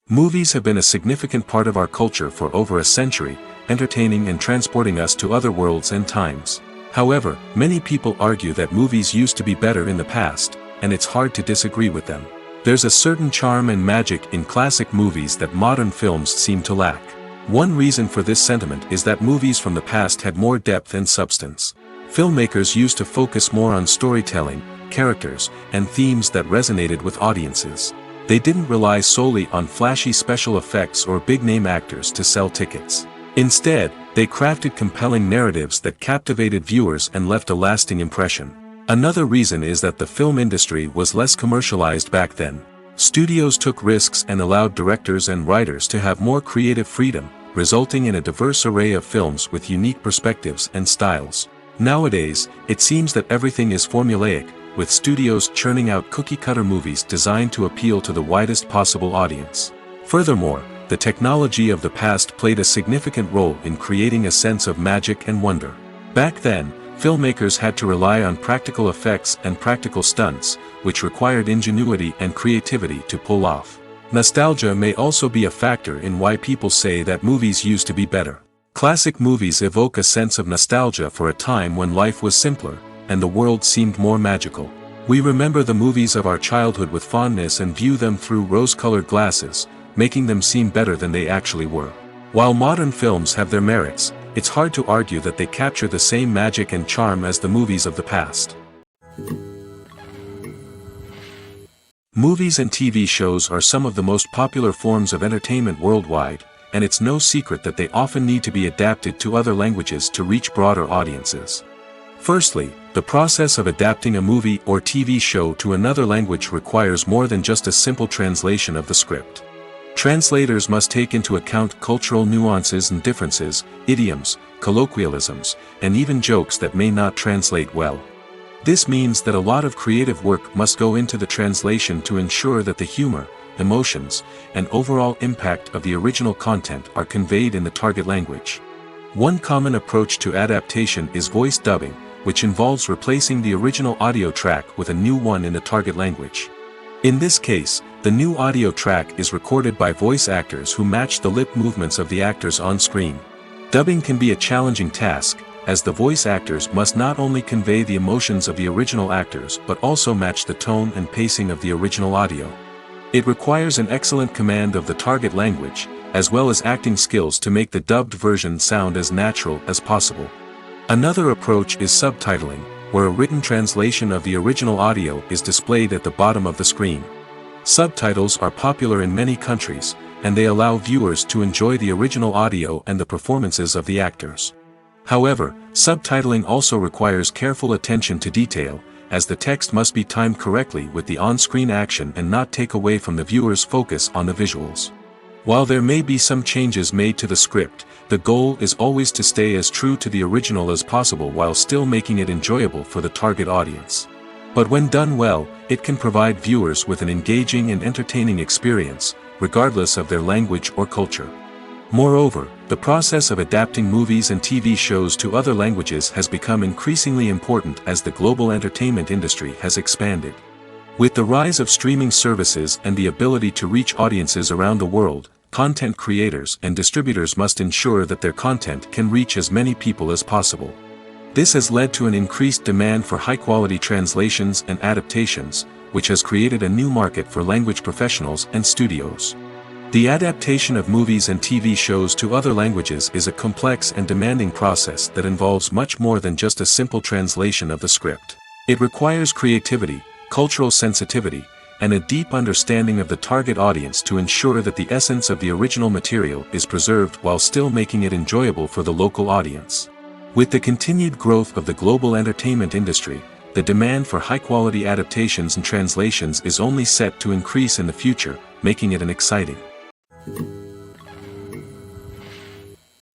Movies have been a significant part of our culture for over a century, entertaining and transporting us to other worlds and times. However, many people argue that movies used to be better in the past, and it's hard to disagree with them. There's a certain charm and magic in classic movies that modern films seem to lack. One reason for this sentiment is that movies from the past had more depth and substance. Filmmakers used to focus more on storytelling, characters, and themes that resonated with audiences. They didn't rely solely on flashy special effects or big-name actors to sell tickets. Instead, they crafted compelling narratives that captivated viewers and left a lasting impression. Another reason is that the film industry was less commercialized back then. Studios took risks and allowed directors and writers to have more creative freedom, resulting in a diverse array of films with unique perspectives and styles. Nowadays, it seems that everything is formulaic, with studios churning out cookie-cutter movies designed to appeal to the widest possible audience. Furthermore, the technology of the past played a significant role in creating a sense of magic and wonder. Back then, filmmakers had to rely on practical effects and practical stunts, which required ingenuity and creativity to pull off. Nostalgia may also be a factor in why people say that movies used to be better. Classic movies evoke a sense of nostalgia for a time when life was simpler, and the world seemed more magical. We remember the movies of our childhood with fondness and view them through rose-colored glasses, making them seem better than they actually were. While modern films have their merits, it's hard to argue that they capture the same magic and charm as the movies of the past. Movies and TV shows are some of the most popular forms of entertainment worldwide, and it's no secret that they often need to be adapted to other languages to reach broader audiences. Firstly, the process of adapting a movie or TV show to another language requires more than just a simple translation of the script. Translators must take into account cultural nuances and differences, idioms, colloquialisms, and even jokes that may not translate well. This means that a lot of creative work must go into the translation to ensure that the humor, emotions, and overall impact of the original content are conveyed in the target language. One common approach to adaptation is voice dubbing, which involves replacing the original audio track with a new one in the target language. In this case, the new audio track is recorded by voice actors who match the lip movements of the actors on screen. Dubbing can be a challenging task, as the voice actors must not only convey the emotions of the original actors but also match the tone and pacing of the original audio. It requires an excellent command of the target language, as well as acting skills to make the dubbed version sound as natural as possible. Another approach is subtitling, where a written translation of the original audio is displayed at the bottom of the screen. Subtitles are popular in many countries, and they allow viewers to enjoy the original audio and the performances of the actors. However, subtitling also requires careful attention to detail, as the text must be timed correctly with the on-screen action and not take away from the viewer's focus on the visuals. While there may be some changes made to the script, the goal is always to stay as true to the original as possible while still making it enjoyable for the target audience. But when done well, it can provide viewers with an engaging and entertaining experience, regardless of their language or culture. Moreover, the process of adapting movies and TV shows to other languages has become increasingly important as the global entertainment industry has expanded. With the rise of streaming services and the ability to reach audiences around the world, content creators and distributors must ensure that their content can reach as many people as possible. This has led to an increased demand for high-quality translations and adaptations, which has created a new market for language professionals and studios. The adaptation of movies and TV shows to other languages is a complex and demanding process that involves much more than just a simple translation of the script. It requires creativity, cultural sensitivity, and a deep understanding of the target audience to ensure that the essence of the original material is preserved while still making it enjoyable for the local audience. With the continued growth of the global entertainment industry, the demand for high-quality adaptations and translations is only set to increase in the future, making it an exciting.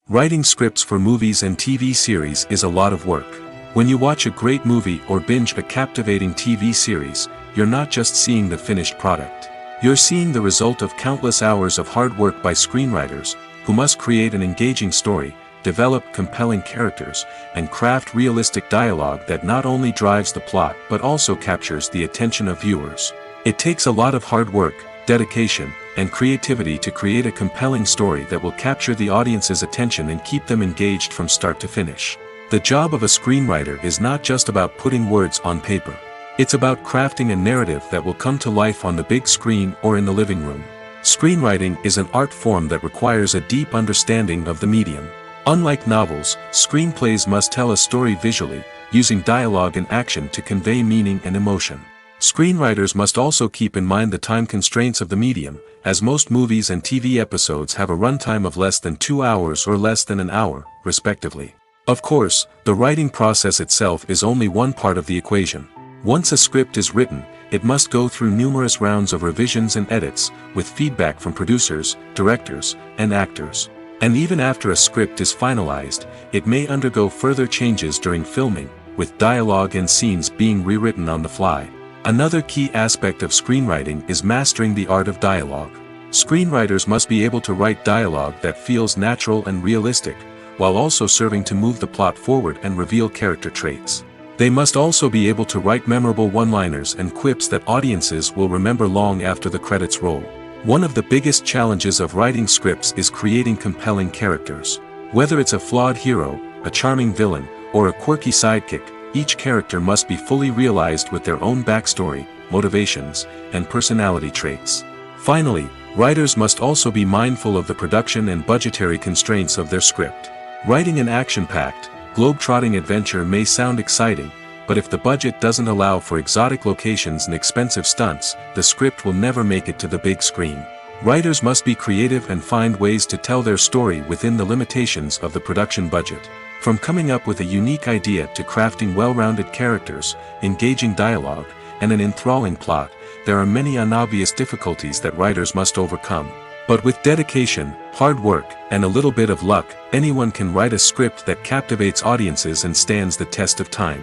Writing scripts for movies and TV series is a lot of work. When you watch a great movie or binge a captivating TV series, you're not just seeing the finished product. You're seeing the result of countless hours of hard work by screenwriters, who must create an engaging story, develop compelling characters, and craft realistic dialogue that not only drives the plot but also captures the attention of viewers. It takes a lot of hard work, dedication, and creativity to create a compelling story that will capture the audience's attention and keep them engaged from start to finish. The job of a screenwriter is not just about putting words on paper. It's about crafting a narrative that will come to life on the big screen or in the living room. Screenwriting is an art form that requires a deep understanding of the medium. Unlike novels, screenplays must tell a story visually, using dialogue and action to convey meaning and emotion. Screenwriters must also keep in mind the time constraints of the medium, as most movies and TV episodes have a runtime of less than 2 hours or less than an hour, respectively. Of course, the writing process itself is only one part of the equation. Once a script is written, it must go through numerous rounds of revisions and edits, with feedback from producers, directors, and actors. And even after a script is finalized, it may undergo further changes during filming, with dialogue and scenes being rewritten on the fly. Another key aspect of screenwriting is mastering the art of dialogue. Screenwriters must be able to write dialogue that feels natural and realistic, while also serving to move the plot forward and reveal character traits. They must also be able to write memorable one-liners and quips that audiences will remember long after the credits roll. One of the biggest challenges of writing scripts is creating compelling characters. Whether it's a flawed hero, a charming villain, or a quirky sidekick, each character must be fully realized with their own backstory, motivations, and personality traits. Finally, Writers must also be mindful of the production and budgetary constraints of their script. Writing an action-packed, globe-trotting adventure may sound exciting, but if the budget doesn't allow for exotic locations and expensive stunts, the script will never make it to the big screen. Writers must be creative and find ways to tell their story within the limitations of the production budget. From coming up with a unique idea to crafting well-rounded characters, engaging dialogue, and an enthralling plot, there are many unobvious difficulties that writers must overcome. But with dedication, hard work, and a little bit of luck, anyone can write a script that captivates audiences and stands the test of time.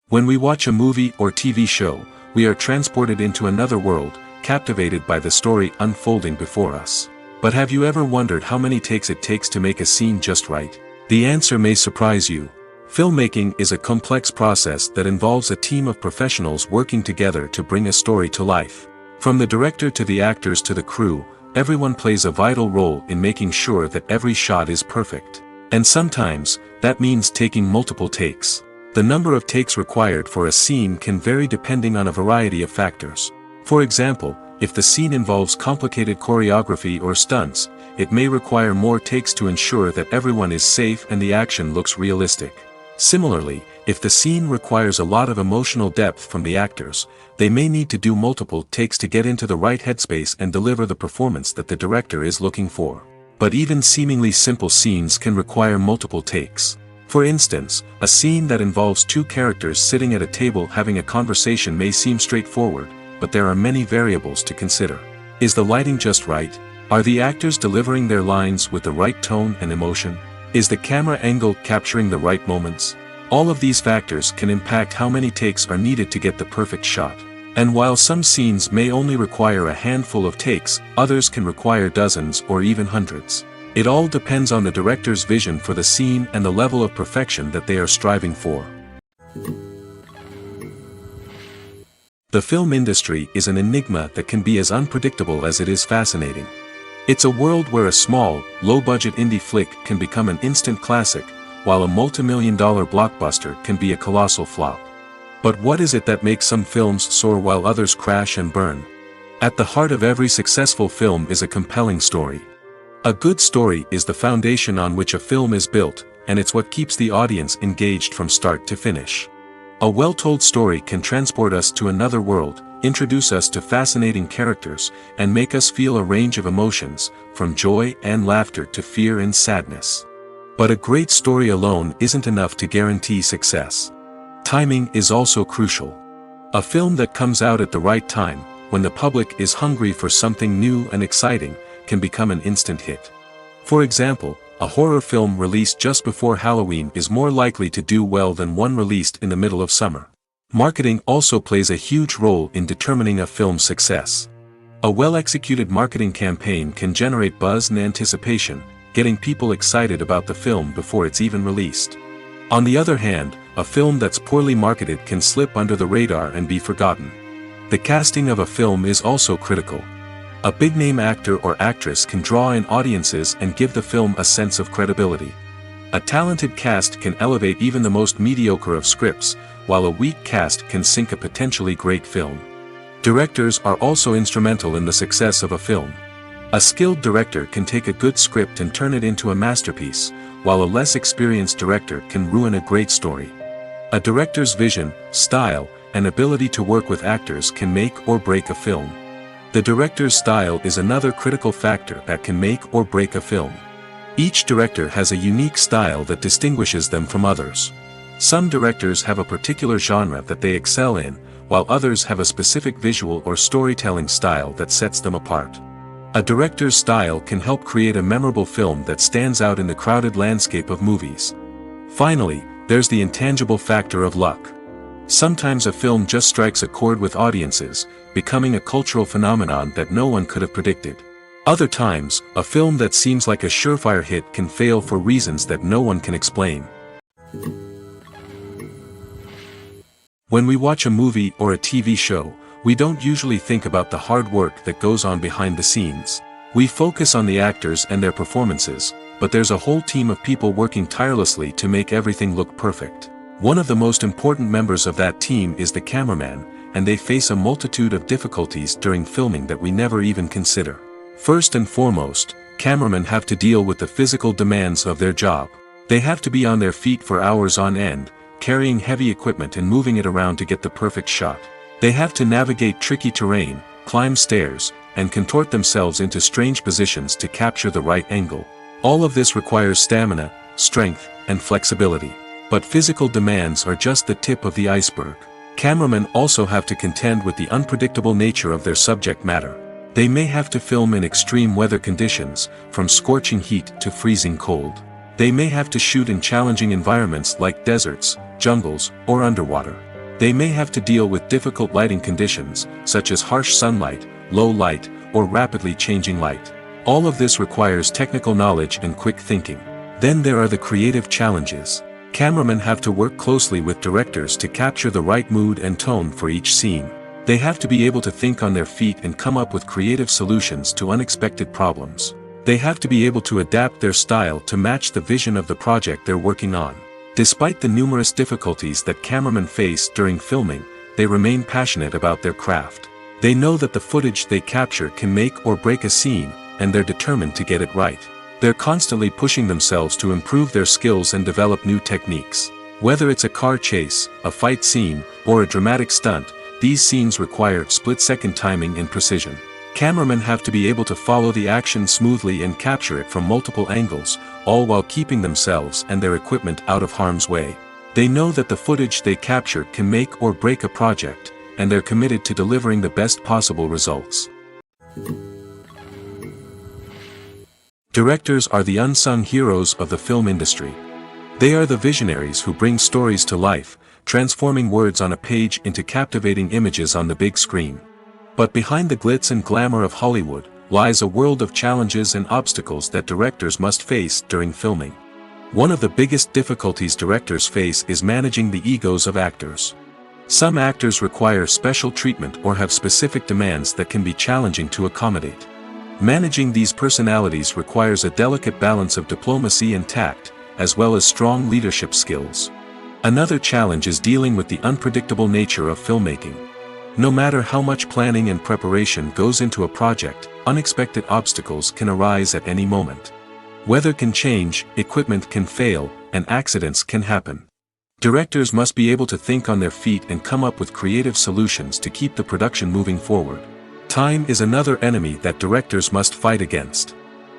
When we watch a movie or TV show, we are transported into another world, captivated by the story unfolding before us. But have you ever wondered how many takes it takes to make a scene just right? The answer may surprise you. Filmmaking is a complex process that involves a team of professionals working together to bring a story to life. From the director to the actors to the crew, everyone plays a vital role in making sure that every shot is perfect. And sometimes, that means taking multiple takes. The number of takes required for a scene can vary depending on a variety of factors. For example, if the scene involves complicated choreography or stunts, it may require more takes to ensure that everyone is safe and the action looks realistic. Similarly, if the scene requires a lot of emotional depth from the actors, they may need to do multiple takes to get into the right headspace and deliver the performance that the director is looking for. But even seemingly simple scenes can require multiple takes. For instance, a scene that involves two characters sitting at a table having a conversation may seem straightforward, but there are many variables to consider. Is the lighting just right? Are the actors delivering their lines with the right tone and emotion? Is the camera angle capturing the right moments? All of these factors can impact how many takes are needed to get the perfect shot. And while some scenes may only require a handful of takes, others can require dozens or even hundreds. It all depends on the director's vision for the scene and the level of perfection that they are striving for. The film industry is an enigma that can be as unpredictable as it is fascinating. It's a world where a small, low-budget indie flick can become an instant classic, while a multi-million-dollar blockbuster can be a colossal flop. But what is it that makes some films soar while others crash and burn? At the heart of every successful film is a compelling story. A good story is the foundation on which a film is built, and it's what keeps the audience engaged from start to finish. A well-told story can transport us to another world, introduce us to fascinating characters, and make us feel a range of emotions, from joy and laughter to fear and sadness. But a great story alone isn't enough to guarantee success. Timing is also crucial. A film that comes out at the right time, when the public is hungry for something new and exciting, can become an instant hit. For example, a horror film released just before Halloween is more likely to do well than one released in the middle of summer. Marketing also plays a huge role in determining a film's success. A well-executed marketing campaign can generate buzz and anticipation, getting people excited about the film before it's even released. On the other hand, a film that's poorly marketed can slip under the radar and be forgotten. The casting of a film is also critical. A big-name actor or actress can draw in audiences and give the film a sense of credibility. A talented cast can elevate even the most mediocre of scripts, while a weak cast can sink a potentially great film. Directors are also instrumental in the success of a film. A skilled director can take a good script and turn it into a masterpiece, while a less experienced director can ruin a great story. A director's vision, style, and ability to work with actors can make or break a film. The director's style is another critical factor that can make or break a film. Each director has a unique style that distinguishes them from others. Some directors have a particular genre that they excel in, while others have a specific visual or storytelling style that sets them apart. A director's style can help create a memorable film that stands out in the crowded landscape of movies. Finally, there's the intangible factor of luck. Sometimes a film just strikes a chord with audiences, becoming a cultural phenomenon that no one could have predicted. Other times, a film that seems like a surefire hit can fail for reasons that no one can explain. When we watch a movie or a TV show, we don't usually think about the hard work that goes on behind the scenes. We focus on the actors and their performances, but there's a whole team of people working tirelessly to make everything look perfect. One of the most important members of that team is the cameraman, and they face a multitude of difficulties during filming that we never even consider. First and foremost, cameramen have to deal with the physical demands of their job. They have to be on their feet for hours on end, carrying heavy equipment and moving it around to get the perfect shot. They have to navigate tricky terrain, climb stairs, and contort themselves into strange positions to capture the right angle. All of this requires stamina, strength, and flexibility. But physical demands are just the tip of the iceberg. Cameramen also have to contend with the unpredictable nature of their subject matter. They may have to film in extreme weather conditions, from scorching heat to freezing cold. They may have to shoot in challenging environments like deserts, jungles, or underwater. They may have to deal with difficult lighting conditions, such as harsh sunlight, low light, or rapidly changing light. All of this requires technical knowledge and quick thinking. Then there are the creative challenges. Cameramen have to work closely with directors to capture the right mood and tone for each scene. They have to be able to think on their feet and come up with creative solutions to unexpected problems. They have to be able to adapt their style to match the vision of the project they're working on. Despite the numerous difficulties that cameramen face during filming, they remain passionate about their craft. They know that the footage they capture can make or break a scene, and they're determined to get it right. They're constantly pushing themselves to improve their skills and develop new techniques. Whether it's a car chase, a fight scene, or a dramatic stunt, these scenes require split-second timing and precision. Cameramen have to be able to follow the action smoothly and capture it from multiple angles, all while keeping themselves and their equipment out of harm's way. They know that the footage they capture can make or break a project, and they're committed to delivering the best possible results. Directors are the unsung heroes of the film industry. They are the visionaries who bring stories to life, transforming words on a page into captivating images on the big screen. But behind the glitz and glamour of Hollywood, lies a world of challenges and obstacles that directors must face during filming. One of the biggest difficulties directors face is managing the egos of actors. Some actors require special treatment or have specific demands that can be challenging to accommodate. Managing these personalities requires a delicate balance of diplomacy and tact, as well as strong leadership skills. Another challenge is dealing with the unpredictable nature of filmmaking. No matter how much planning and preparation goes into a project, unexpected obstacles can arise at any moment. Weather can change, equipment can fail, and accidents can happen. Directors must be able to think on their feet and come up with creative solutions to keep the production moving forward. Time is another enemy that directors must fight against.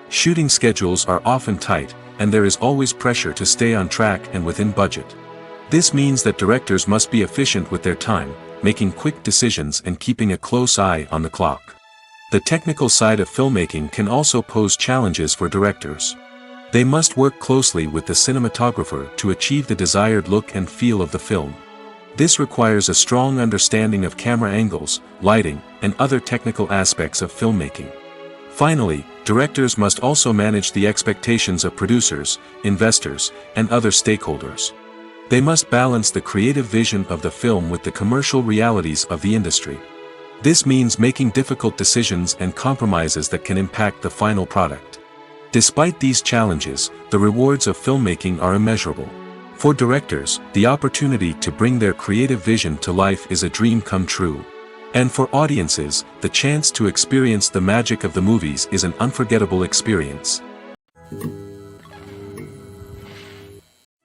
Shooting schedules are often tight, and there is always pressure to stay on track and within budget. This means that directors must be efficient with their time, making quick decisions and keeping a close eye on the clock. The technical side of filmmaking can also pose challenges for directors. They must work closely with the cinematographer to achieve the desired look and feel of the film. This requires a strong understanding of camera angles, lighting, and other technical aspects of filmmaking. Finally, directors must also manage the expectations of producers, investors, and other stakeholders. They must balance the creative vision of the film with the commercial realities of the industry. This means making difficult decisions and compromises that can impact the final product. Despite these challenges, the rewards of filmmaking are immeasurable. For directors, the opportunity to bring their creative vision to life is a dream come true. And for audiences, the chance to experience the magic of the movies is an unforgettable experience.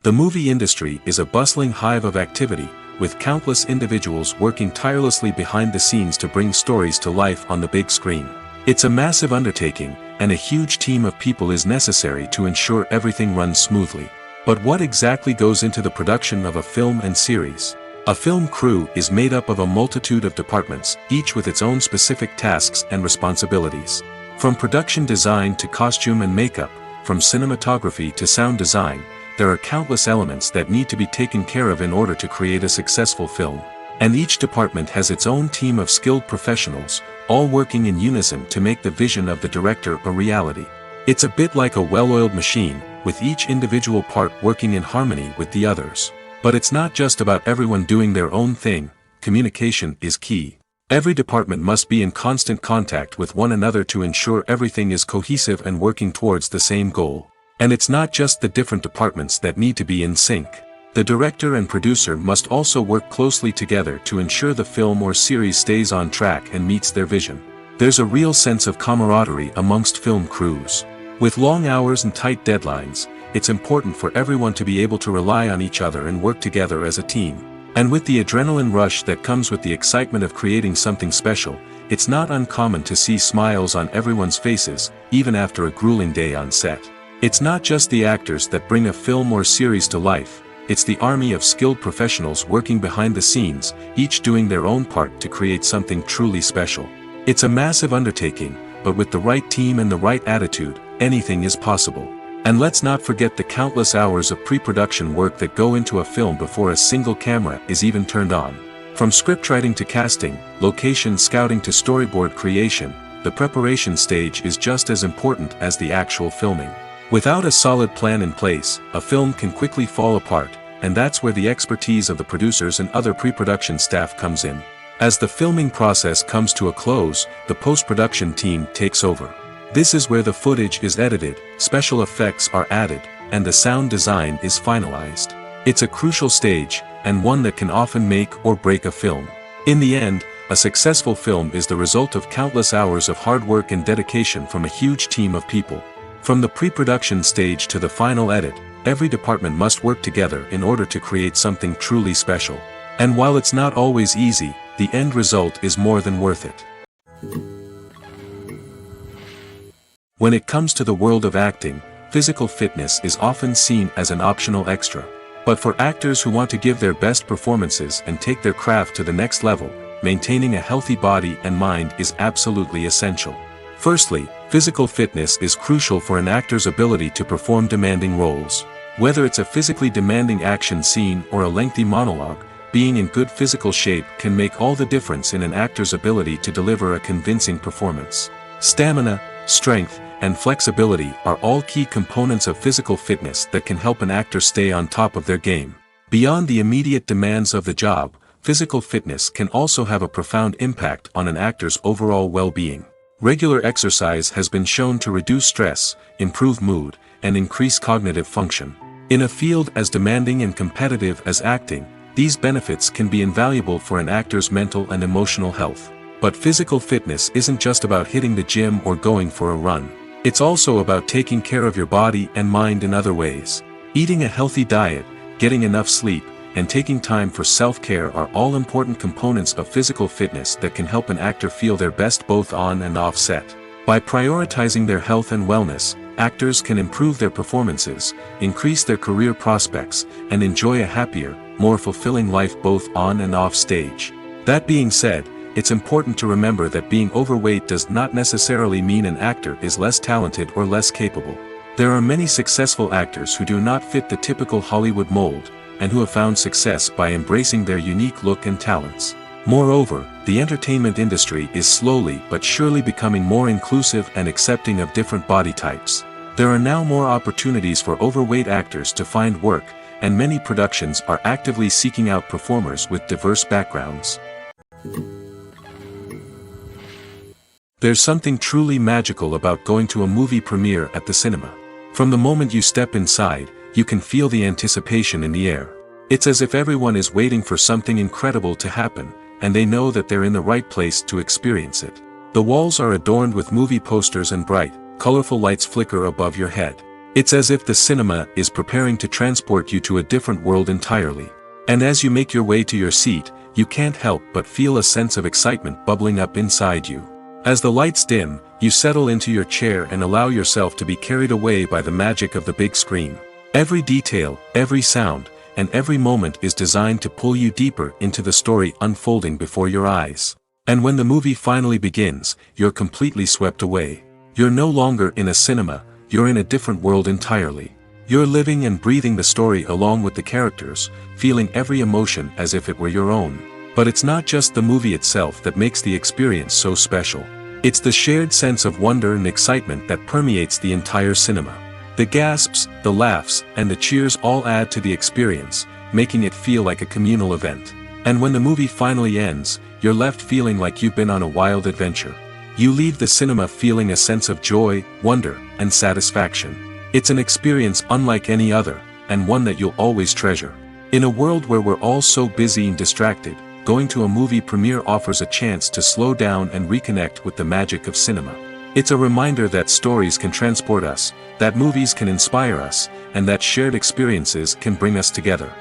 The movie industry is a bustling hive of activity, with countless individuals working tirelessly behind the scenes to bring stories to life on the big screen. It's a massive undertaking, and a huge team of people is necessary to ensure everything runs smoothly. But what exactly goes into the production of a film and series? A film crew is made up of a multitude of departments, each with its own specific tasks and responsibilities. From production design to costume and makeup, from cinematography to sound design, there are countless elements that need to be taken care of in order to create a successful film. And each department has its own team of skilled professionals, all working in unison to make the vision of the director a reality. It's a bit like a well-oiled machine, with each individual part working in harmony with the others. But it's not just about everyone doing their own thing. Communication is key. Every department must be in constant contact with one another to ensure everything is cohesive and working towards the same goal. And it's not just the different departments that need to be in sync. The director and producer must also work closely together to ensure the film or series stays on track and meets their vision. There's a real sense of camaraderie amongst film crews. With long hours and tight deadlines, it's important for everyone to be able to rely on each other and work together as a team. And with the adrenaline rush that comes with the excitement of creating something special, it's not uncommon to see smiles on everyone's faces, even after a grueling day on set. It's not just the actors that bring a film or series to life, it's the army of skilled professionals working behind the scenes, each doing their own part to create something truly special. It's a massive undertaking, but with the right team and the right attitude, anything is possible. And let's not forget the countless hours of pre-production work that go into a film before a single camera is even turned on. From scriptwriting to casting, location scouting to storyboard creation, the preparation stage is just as important as the actual filming. Without a solid plan in place, a film can quickly fall apart, and that's where the expertise of the producers and other pre-production staff comes in. As the filming process comes to a close, the post-production team takes over. This is where the footage is edited, special effects are added, and the sound design is finalized. It's a crucial stage, and one that can often make or break a film. In the end, a successful film is the result of countless hours of hard work and dedication from a huge team of people. From the pre-production stage to the final edit, every department must work together in order to create something truly special. And while it's not always easy, the end result is more than worth it. When it comes to the world of acting, physical fitness is often seen as an optional extra. But for actors who want to give their best performances and take their craft to the next level, maintaining a healthy body and mind is absolutely essential. Firstly, physical fitness is crucial for an actor's ability to perform demanding roles. Whether it's a physically demanding action scene or a lengthy monologue, being in good physical shape can make all the difference in an actor's ability to deliver a convincing performance. Stamina, strength, and flexibility are all key components of physical fitness that can help an actor stay on top of their game. Beyond the immediate demands of the job, physical fitness can also have a profound impact on an actor's overall well-being. Regular exercise has been shown to reduce stress, improve mood, and increase cognitive function. In a field as demanding and competitive as acting, these benefits can be invaluable for an actor's mental and emotional health. But physical fitness isn't just about hitting the gym or going for a run. It's also about taking care of your body and mind in other ways. Eating a healthy diet, getting enough sleep, and taking time for self-care are all important components of physical fitness that can help an actor feel their best both on and off set. By prioritizing their health and wellness, actors can improve their performances, increase their career prospects, and enjoy a happier, more fulfilling life both on and off stage. That being said, it's important to remember that being overweight does not necessarily mean an actor is less talented or less capable. There are many successful actors who do not fit the typical Hollywood mold, and who have found success by embracing their unique look and talents. Moreover, the entertainment industry is slowly but surely becoming more inclusive and accepting of different body types. There are now more opportunities for overweight actors to find work, and many productions are actively seeking out performers with diverse backgrounds. There's something truly magical about going to a movie premiere at the cinema. From the moment you step inside, you can feel the anticipation in the air. It's as if everyone is waiting for something incredible to happen, and they know that they're in the right place to experience it. The walls are adorned with movie posters and bright, colorful lights flicker above your head. It's as if the cinema is preparing to transport you to a different world entirely. And as you make your way to your seat, you can't help but feel a sense of excitement bubbling up inside you. As the lights dim, you settle into your chair and allow yourself to be carried away by the magic of the big screen. Every detail, every sound, and every moment is designed to pull you deeper into the story unfolding before your eyes. And when the movie finally begins, you're completely swept away. You're no longer in a cinema, you're in a different world entirely. You're living and breathing the story along with the characters, feeling every emotion as if it were your own. But it's not just the movie itself that makes the experience so special. It's the shared sense of wonder and excitement that permeates the entire cinema. The gasps, the laughs, and the cheers all add to the experience, making it feel like a communal event. And when the movie finally ends, you're left feeling like you've been on a wild adventure. You leave the cinema feeling a sense of joy, wonder, and satisfaction. It's an experience unlike any other, and one that you'll always treasure. In a world where we're all so busy and distracted, going to a movie premiere offers a chance to slow down and reconnect with the magic of cinema. It's a reminder that stories can transport us, that movies can inspire us, and that shared experiences can bring us together.